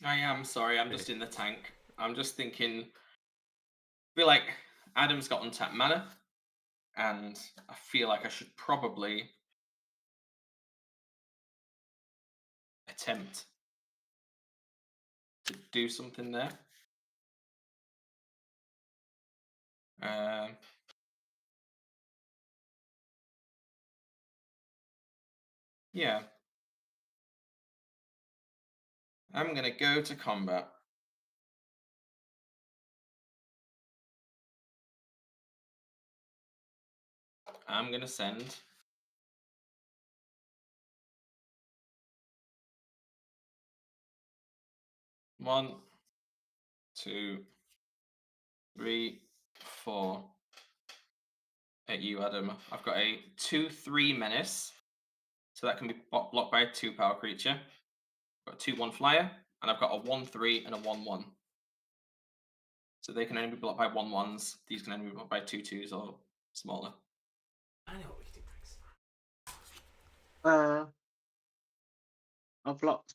I am sorry. I'm just in the tank. I'm just thinking. I feel like Adam's got untapped mana, and I feel like I should probably attempt to do something there. Yeah. I'm going to go to combat. I'm going to send 1, 2, 3, 4 at you, Adam. I've got a 2/3 menace, so that can be blocked by a 2-power creature. I've got a 2/1 flyer, and I've got a 1/3 and a 1/1. So they can only be blocked by 1/1s. These can only be blocked by 2/2s or smaller. I know what we do, Briggs. I'll block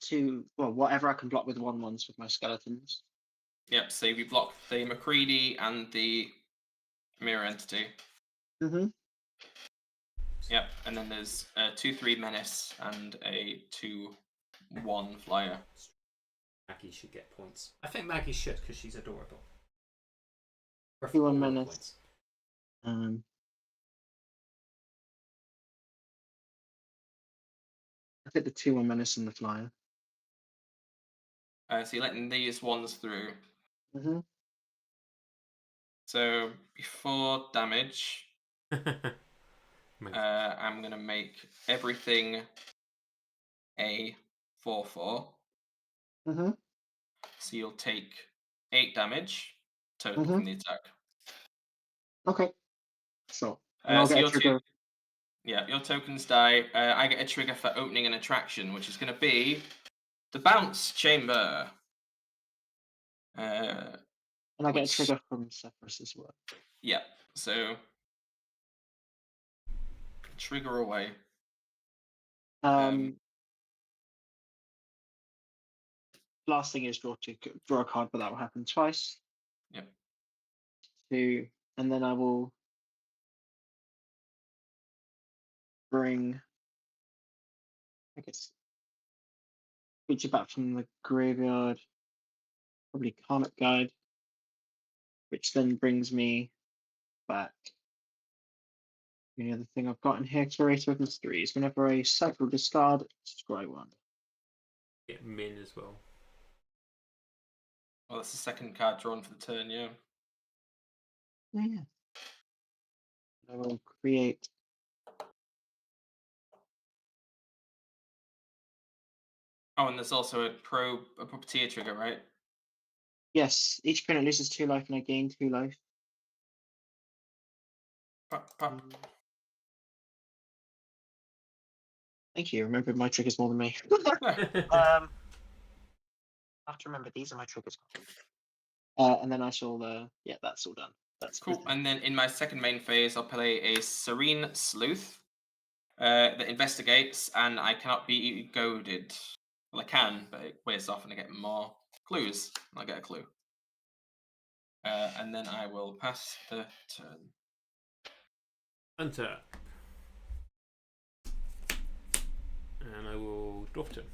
whatever I can block with 1/1s with my skeletons. Yep, so we block the McCready and the Mirror Entity. Mm-hmm. Yep, and then there's a 2/3 menace and a 2/1 flyer. Maggie should get points. I think Maggie should because she's adorable. 2/1 menace. I think the 2/1 menace and the flyer. So you're letting these ones through. Mm-hmm. So before damage, I'm going to make everything a 4/4. Mm-hmm. So you'll take 8 damage total from the attack. Okay. So, and I'll So get a trigger. your tokens die. I get a trigger for opening an attraction, which is going to be the Bounce Chamber. And I get a trigger from Sephiroth as well. Yeah, so trigger away. Last thing is draw a card, but that will happen twice. Yep. 2, and then I will bring, I guess, creature back from the graveyard, probably Comet Guide, which then brings me back. The other thing I've got in here, Curator of Mysteries. Whenever a cycle discard, scry 1. Get min as well. Well, that's the second card drawn for the turn, yeah. Yeah. I will create. Oh, and there's also a puppeteer trigger, right? Yes, each opponent loses 2 life and I gain 2 life. Pop. Thank you. Remember my triggers more than me. I have to remember these are my triggers. And then I shall. Yeah, that's all done. That's Cool. And then in my second main phase, I'll play a Serene Sleuth that investigates, and I cannot be goaded. Well, I can, but it wears off and I get more clues. I'll get a clue. And then I will pass the turn. Untap. And I will drop turn.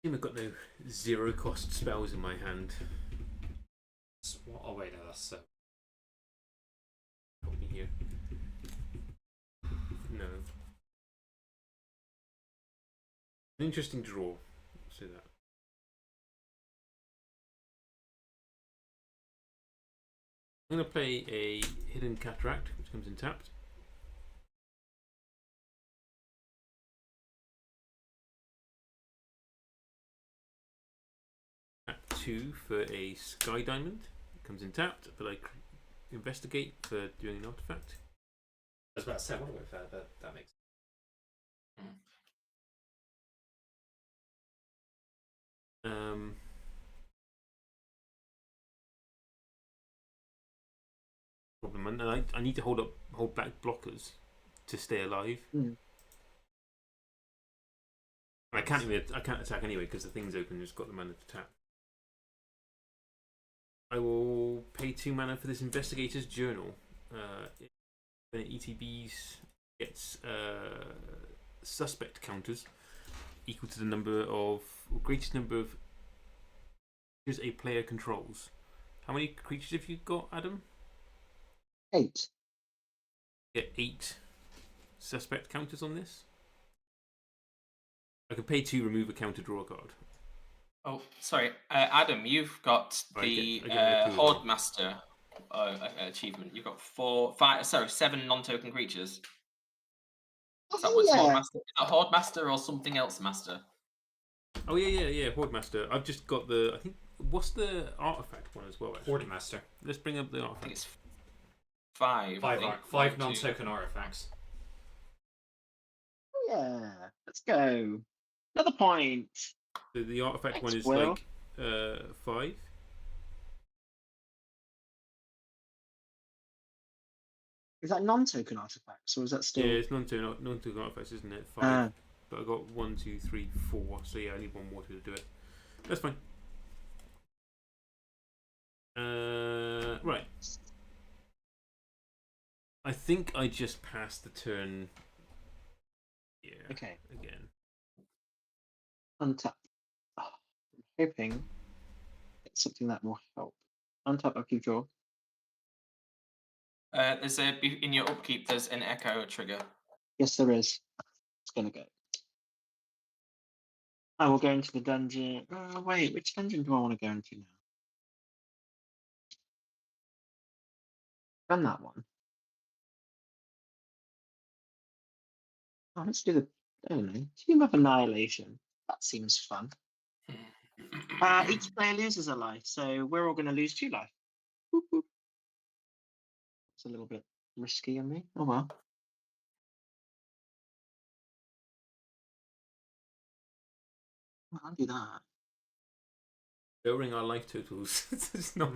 I've got no 0 cost spells in my hand. Oh wait, no, that's Help me here. No. An interesting draw. Let's say that. I'm going to play a Hidden Cataract, which comes in tapped. Tap 2 for a Sky Diamond. It comes in tapped, but I investigate for doing an artifact. I was about to say, I wonder if that makes sense. Problem, and I need to hold back blockers to stay alive. I can't attack anyway because the thing's open and it's got the mana to tap. I will pay 2 mana for this Investigator's Journal. ETBs gets suspect counters equal to the number of, or greatest number of creatures a player controls. How many creatures have you got, Adam? 8. Get 8 suspect counters on this. I can pay 2, remove a counter, draw a card. Oh, sorry, Adam. You've got I the get my 2 as well. Horde Master achievement. You've got 7 non-token creatures. Is that what's Horde Master? Is that Horde Master or something else Master? Oh yeah. Horde Master. I've just got the. I think what's the artifact one as well? Actually? Horde Master. Let's bring up the I artifact. think it's 5. Five non-token artifacts. Yeah, let's go. Another point. So the artifact Thanks, one is Will. like 5. Is that non-token artifacts, or is that still? Yeah, it's non-token artifacts, isn't it? 5. But I got 1, 2, 3, 4. So yeah, I need one more to do it. That's fine. Right. I think I just passed the turn. Yeah. Okay. Again. Untap. Oh, I'm hoping it's something that will help. Untap, upkeep, draw. There's in your upkeep. There's an echo trigger. Yes, there is. It's gonna go. I will go into the dungeon. Wait, which dungeon do I want to go into now? Done that one. Oh, let's do the. I don't know. Team of Annihilation. That seems fun. Each player loses a life, so we're all going to lose 2 life. Whoop, whoop. It's a little bit risky on me. Oh well. I'll do that. Lowering our life totals. It's not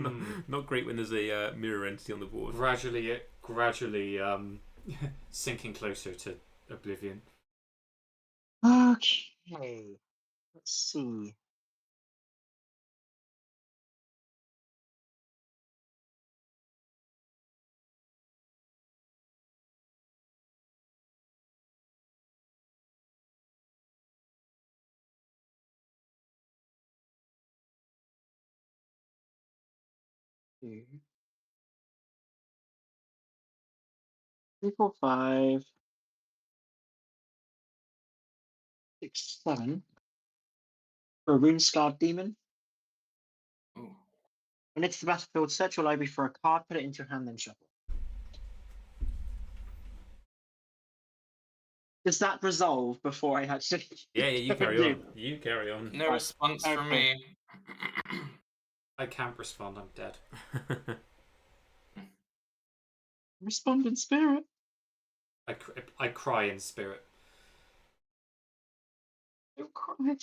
great when there's a mirror entity on the board. Gradually sinking closer to oblivion. Okay. Let's see. Two, 3, 4, 5, 6, 7. For a rune scarred demon. Ooh. When it's the battlefield, search your library for a card, put it into your hand, then shuffle. Does that resolve before I actually? Yeah, you carry on. You carry on. No response from me. I can't respond. I'm dead. Respond in spirit. I cry in spirit. Don't cry.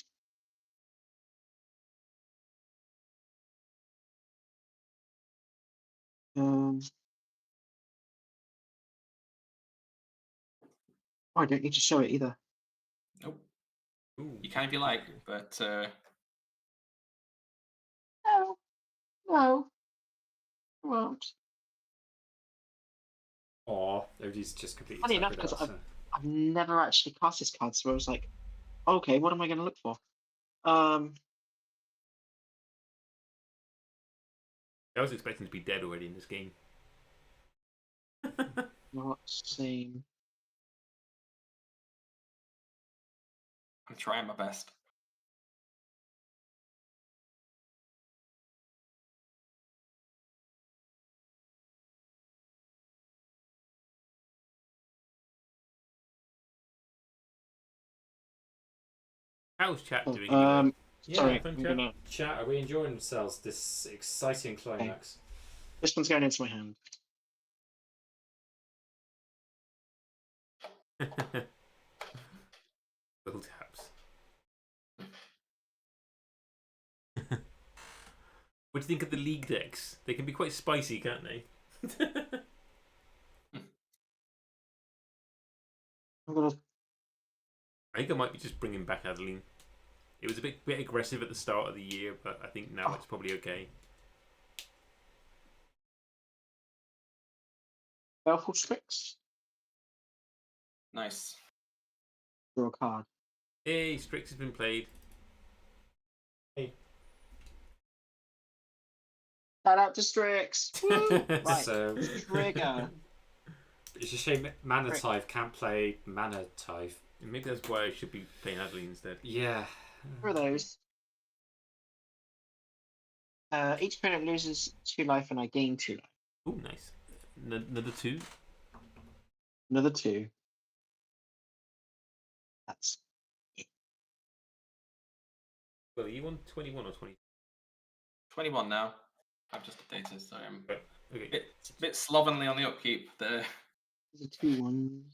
I don't need to show it either. Nope. Ooh. You can if you like, but No, I won't. Aw, Odie's just completely Funny enough, tuckered because out, I've never actually cast this card, so I was like, okay, what am I going to look for? I was expecting to be dead already in this game. Not same. I'm trying my best. How's chat doing? Sorry, fun I'm chat. gonna. Chat, are we enjoying themselves? This exciting climax. This one's going into my hand. Little taps. What do you think of the league decks? They can be quite spicy, can't they? I'm gonna. I think I might be just bringing back Adeline. It was a bit aggressive at the start of the year, but I think now it's probably okay. Baleful Strix. Nice. Draw a card. Hey, Strix has been played. Shout out to Strix. Woo! Right. So Trigger. it's a shame Manative can't play Manative. Maybe that's why I should be playing Adley instead. Yeah. For those. Each opponent loses 2 life and I gain 2 life. Oh, nice. Another 2. Another 2. That's Well, are you on 21 or 20? 21 now. I've just updated, so I'm Okay. a bit slovenly on the upkeep there. these are 2 ones.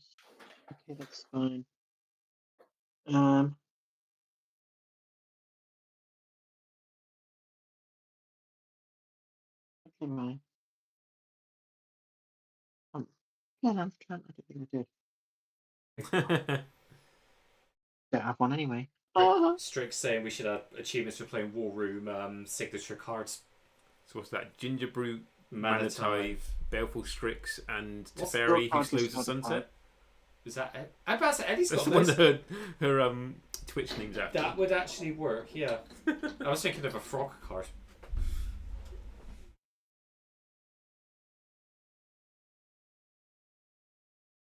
Okay, that's fine. Okay, my. Yeah, I'm trying. I don't think I did. Don't have one anyway. Strix saying we should have achievements for playing War Room signature cards. So what's that? Ginger Brute, Manative. Manative, Baleful Strix, and What's Teferi, who card slows the discard sunset. Is that it? I'm about to say Eddie's That's got the one this. that her Twitch name's after. That would actually work, yeah. I was thinking of a frog card.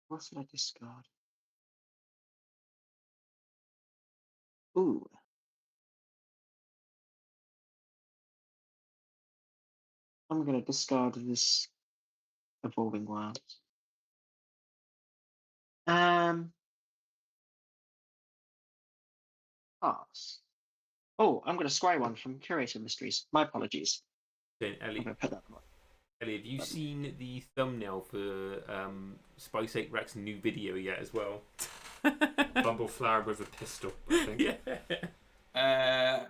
What should I discard? Ooh. I'm gonna discard this Evolving Wilds. Pass. Oh, I'm gonna scry one from Curator Mysteries. My apologies. Then I'm Ellie, gonna put that one. Ellie, have you seen the thumbnail for Spice 8 Rack's new video yet as well? Bumbleflower with a pistol, I think. Yeah.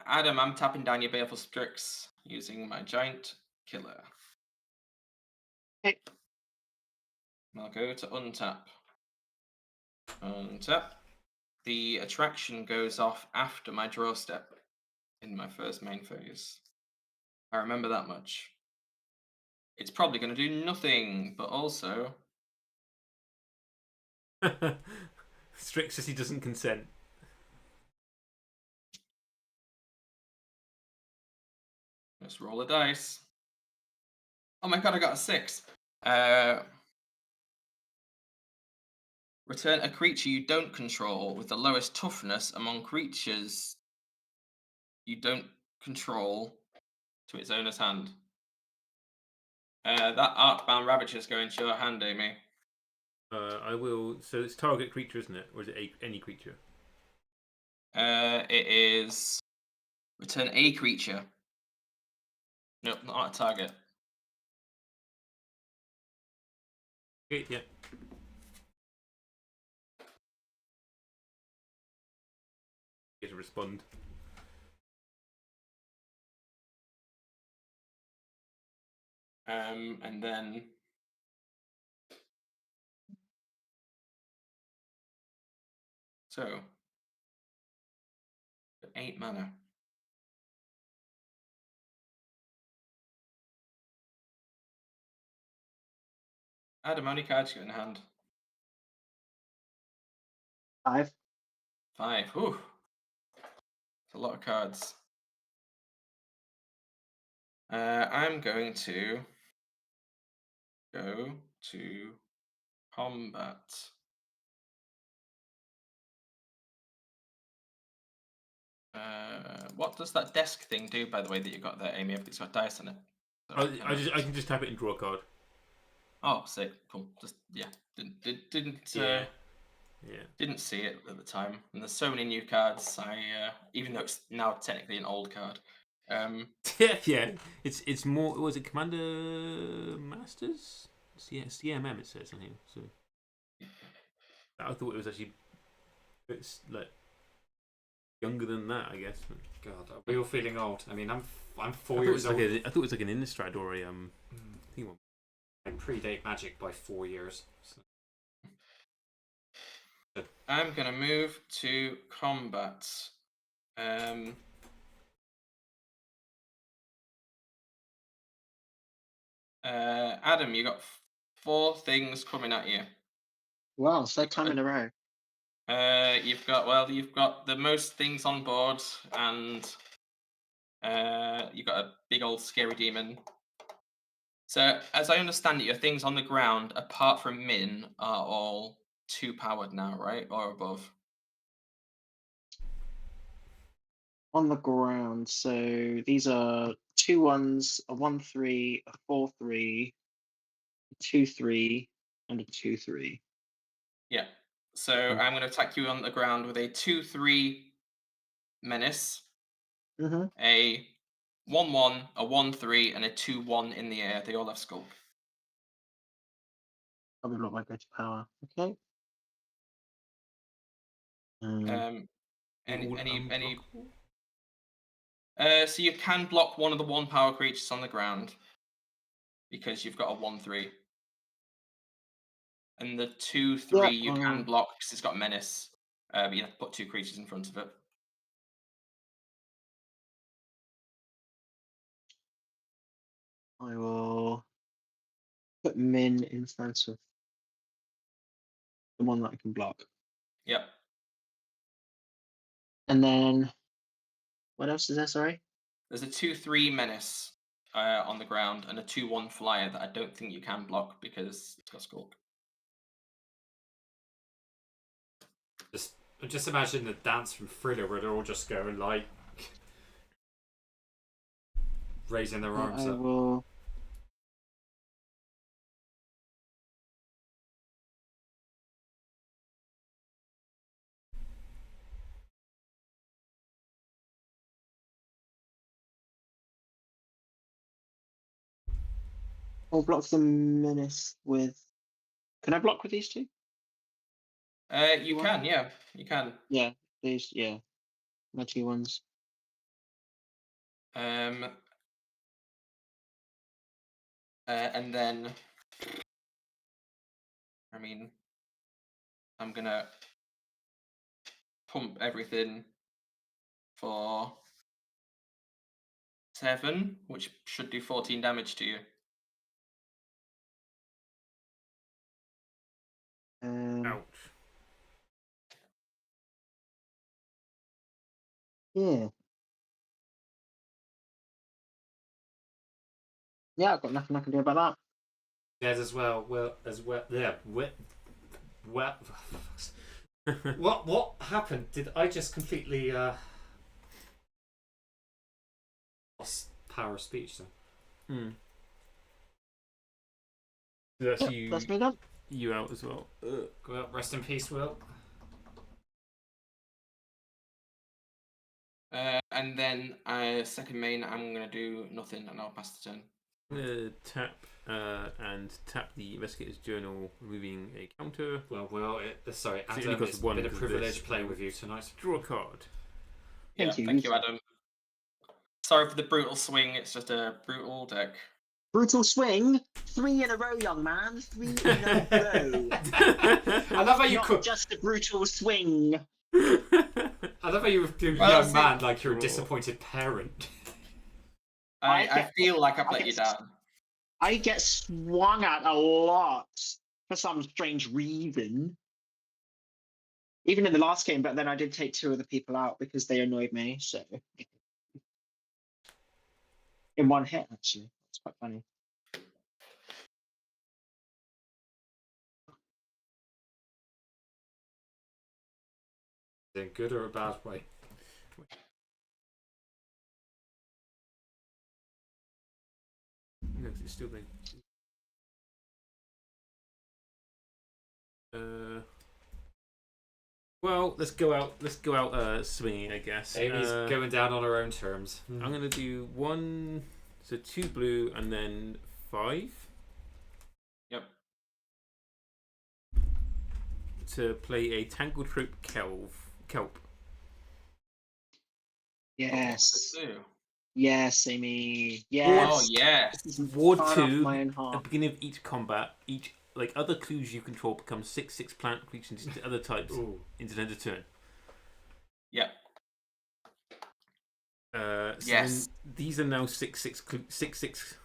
Adam, I'm tapping down your Baleful Strix using my Giant Killer. Okay. I'll go to untap. Untap. The attraction goes off after my draw step in my first main phase. I remember that much. It's probably going to do nothing, but also Strix says he doesn't consent. let's roll a dice. Oh my god, I got a 6. Return a creature you don't control with the lowest toughness among creatures you don't control to its owner's hand. That Arcbound Ravager is going to your hand, Amy. I will. So it's target creature, isn't it? Or is it any creature? It is return a creature. Nope, not a target. Okay, yeah. Get to respond. And then so 8 mana. Adam, how many cards you got in hand? 5. 5. Whew. It's a lot of cards. I'm going to go to combat. What does that desk thing do, by the way, that you got there, Amy? It's got dice on it. So I can just tap it and draw a card. Oh, sick, cool. Just didn't see it at the time. And there's so many new cards. Even though it's now technically an old card. Yeah. It's more. Was it Commander Masters? CMM it says on here. So I thought it was actually. It's like younger than that, I guess. God, are we all feeling old? I mean, I'm I 4 thought, it years was old. like I thought it was like an Innistrad or a thing one. I predate Magic by 4 years. So. I'm gonna move to combat. Adam, you got 4 things coming at you. Wow, third time in a row. You've got the most things on board, and you've got a big old scary demon. So, as I understand it, your things on the ground, apart from Min, are all 2 powered now, right? Or above. On the ground, so these are 2 1s, a 1/3, a 4/3, a 2/3, and a 2/3. Yeah. So I'm going to attack you on the ground with a 2/3 menace, Mm-hmm. a 1/1, a 1/3, and a 2/1 in the air. They all have skulk. Probably not my go-to power. Okay. Any All any unblockable? so you can block one of the 1 power creatures on the ground because you've got a 1/3. And the 2/3 you can block because it's got menace. But you have to put 2 creatures in front of it. I will put Min in front of the one that I can block. Yep. And then, what else is there? Sorry. There's a 2/3 menace on the ground and a 2/1 flyer that I don't think you can block because it's got skulk. Just imagine the dance from Thriller where they're all just going like raising their arms I up. will. I'll block the menace with. Can I block with these 2? You can, yeah, you can. Yeah, these. Yeah, my 2 1s. And then, I mean, I'm gonna pump everything for 7, which should do 14 damage to you. Ouch. Yeah. Yeah, I've got nothing I can do about that. Dead as well. Yeah. What happened? Did I just completely lost power of speech then? So that's That's me done. you out as well. Well, rest in peace, Will. And then second main, I'm gonna do nothing, and I'll pass the turn. I'm gonna tap the investigator's journal, removing a counter. Well, sorry, So it Adam, only costs it's 1 been a because of privilege this. playing with you tonight. Draw a card. Thank you, Adam. Sorry for the brutal swing. It's just a brutal deck. Brutal swing. 3 in a row, young man. 3 in a row. I love how you Not just a brutal swing. I love how you do young man like you're a disappointed parent. I feel like I've let you down. I get swung at a lot for some strange reason. Even in the last game, but then I did take 2 other people out because they annoyed me. So in 1 hit, actually, it's quite funny. In a good or a bad way? No, 'cause it's still there. Well, let's go out swinging, I guess. Amy's going down on her own terms. I'm gonna do 1, so 2 blue, and then 5. Yep. To play a Tangled Trope Kelp. Yes. Oh, Yes, Amy. Yes. oh yes. Ward Far off 2, my own at the heart. beginning of each combat, each other clues you control become 6/6 plant creatures into other types into the end of turn. Yep. So Yes. then these are now 6/6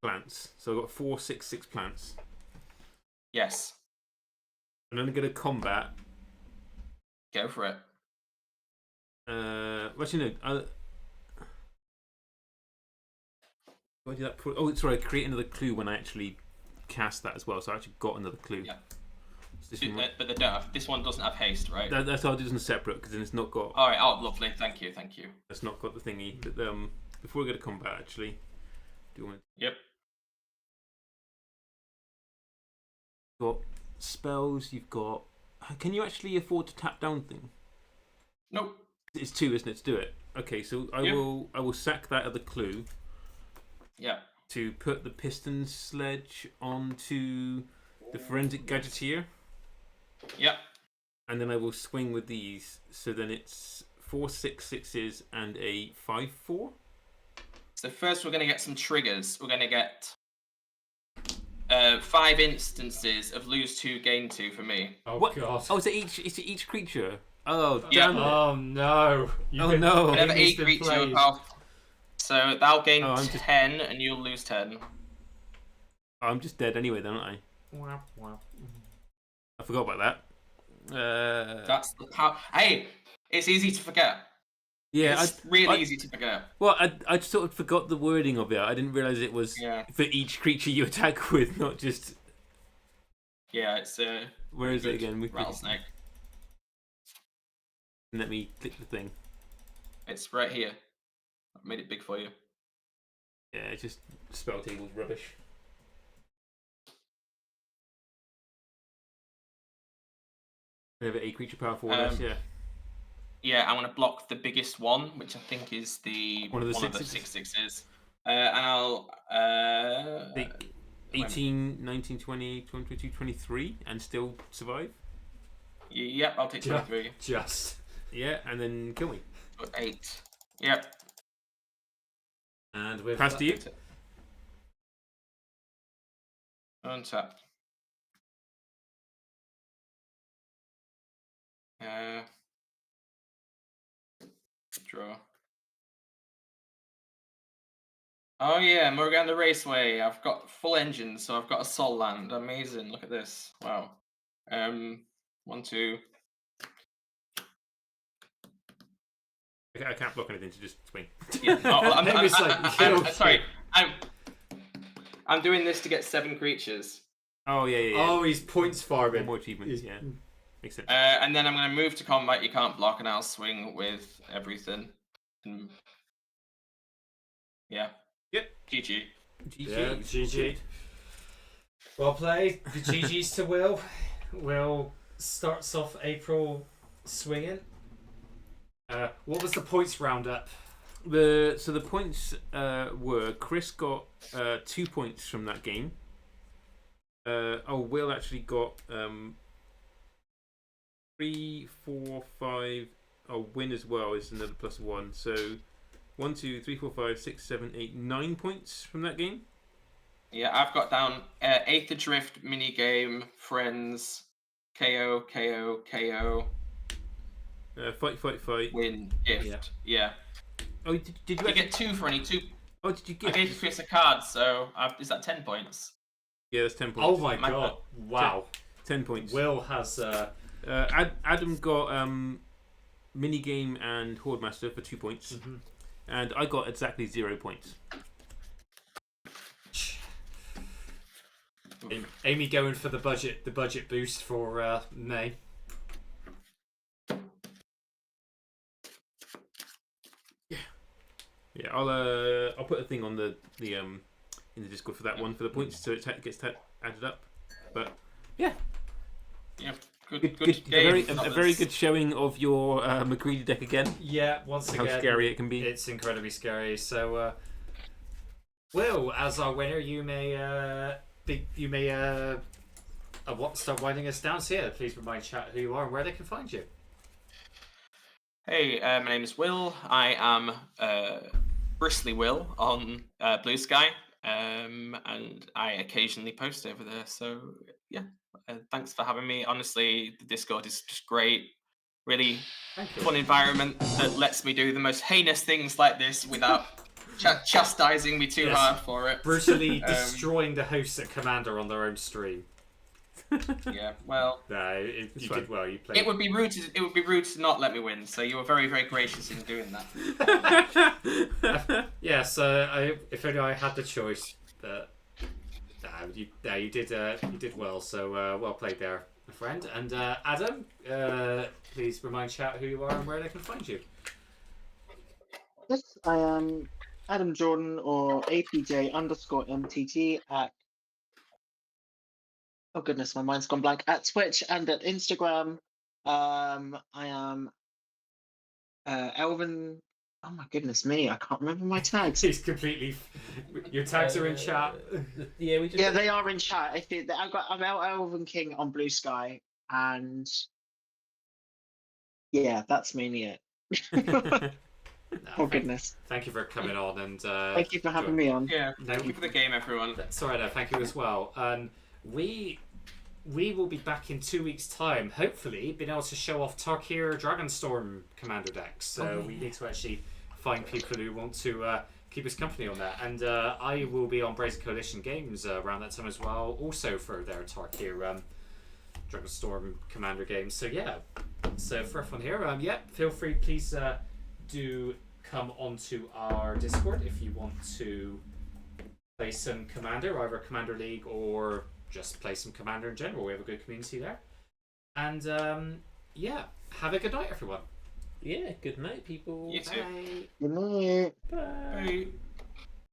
plants. So I've got 4 6/6 plants. Yes. And then I'm going to combat. Go for it. Actually, no. Do I do that? Oh, sorry. I create another clue when I actually cast that as well. So I actually got another clue. Yeah. So this, one, But they don't have, this one doesn't have haste, right? that's how I do this separate because then it's not got. All right. Oh, lovely. Thank you. Thank you. It's not got the thingy. But before we go to combat, actually, do you want? Yep. Got spells. You've got. Can you actually afford to tap down thing? Nope. It's 2, isn't it? To do it. Okay, so I will sack that other clue. Yeah. To put the piston sledge onto the forensic gadgeteer. Yep. And then I will swing with these. So then it's 4 6/6s and a 5/4. So first we're going to get some triggers. We're going to get 5 instances of lose 2, gain 2 for me. Oh what? God. Oh, it's each creature. Oh, Yeah. damn it. Oh no. Oh no. Whenever a Amy's been creature played. So that'll gain Oh, 10 and you'll lose 10. I'm just dead anyway, then, aren't I? I forgot about that. That's the power. Hey, it's easy to forget. Yeah, It's really easy to forget. Well, I sort of forgot the wording of it. I didn't realise it was for each creature you attack with, not just. Yeah, it's Where is it again? Rattlesnake. Let me click the thing. It's right here. I've made it big for you. Yeah, it's just Spelltable's rubbish. Whenever a creature power 4 less, yeah. Yeah, I'm going to block the biggest one, which I think is the one of the 6/6s. And I'll 18, 19, 20, 22, 23 and still survive. Yep, I'll take 23. Just. Yeah, and then kill me. 8. Yep. And with Pass to you. Untap. Draw. Oh yeah, Morgana Raceway. I've got full engine, so I've got a Sol Land. Amazing. Look at this. Wow. 1, 2. I can't block anything to just swing. Yeah. Oh, I'm sorry. I'm doing this to get 7 creatures. Oh yeah. Oh, he's points farming. One more achievements. Yeah, makes sense. And then I'm going to move to combat. You can't block, and I'll swing with everything. Yeah. Yep. GG. Yeah, GG. Well played. The GG's to Will. Will starts off April swinging. What was the points roundup? So the points were Chris got 2 points from that game. Will actually got 3, 4, 5. Win as well is another +1. So 1, 2, 3, 4, 5, 6, 7, 8, 9 points from that game. Yeah, I've got down Eighth Adrift, minigame, friends, KO, KO, KO. Fight. Win, gift. Yeah. Oh, did you You get 2 for any 2. Oh, did you I get? gave Chris a card, so is that 10 points? Yeah, that's 10 points. Oh my god! Wow. 10 points. Will has. Adam got minigame and Horde Master for 2 points, and I got exactly 0 points. Amy going for the budget boost for May. Yeah, I'll put a thing on the in the Discord for that one for the points, so it gets added up. But yeah, good a game. very good showing of your McCready deck again. Yeah, once again, how scary it can be. It's incredibly scary. So, Will, as our winner, you may start winding us down. So yeah, please remind chat who you are and where they can find you. Hey, my name is Will. I am Bristly Will on Blue Sky, and I occasionally post over there. So yeah, thanks for having me. Honestly, the Discord is just great. Really fun environment that lets me do the most heinous things like this without chastising me too hard for it. Brutally destroying the hosts at Commander on their own stream. Yeah, well, No, you did well. You played. it would be rude to not let me win. So you were very, very gracious in doing that. Yes, if only I had the choice. But you did well. So well played there, my friend. And Adam, please remind chat who you are and where they can find you. Yes, I am Adam Jordan or APJ_MTT at, oh goodness, my mind's gone blank, at Twitch and at Instagram. I am Elvin. Oh my goodness me, I can't remember my tags. He's completely. Your tags are in chat. Yeah, we just. Yeah, they are in chat. I'm Elvin King on Blue Sky, and yeah, that's mainly it. Oh goodness. Thank you for coming on and Thank you for having me on. Yeah, thank you for the game, everyone. Sorry, no, thank you as well. We will be back in 2 weeks' time, hopefully being able to show off Tarkir Dragonstorm commander decks. So we need to actually find people who want to keep us company on that. And I will be on Brazen Coalition Games around that time as well, also for their Tarkir Dragonstorm commander games. So yeah, so for everyone here, feel free, please do come onto our Discord if you want to play some Commander, either Commander League or just play some Commander in general. We have a good community there. And have a good night, everyone. Yeah, good night, people. You too. Bye. Good night. Bye. Bye.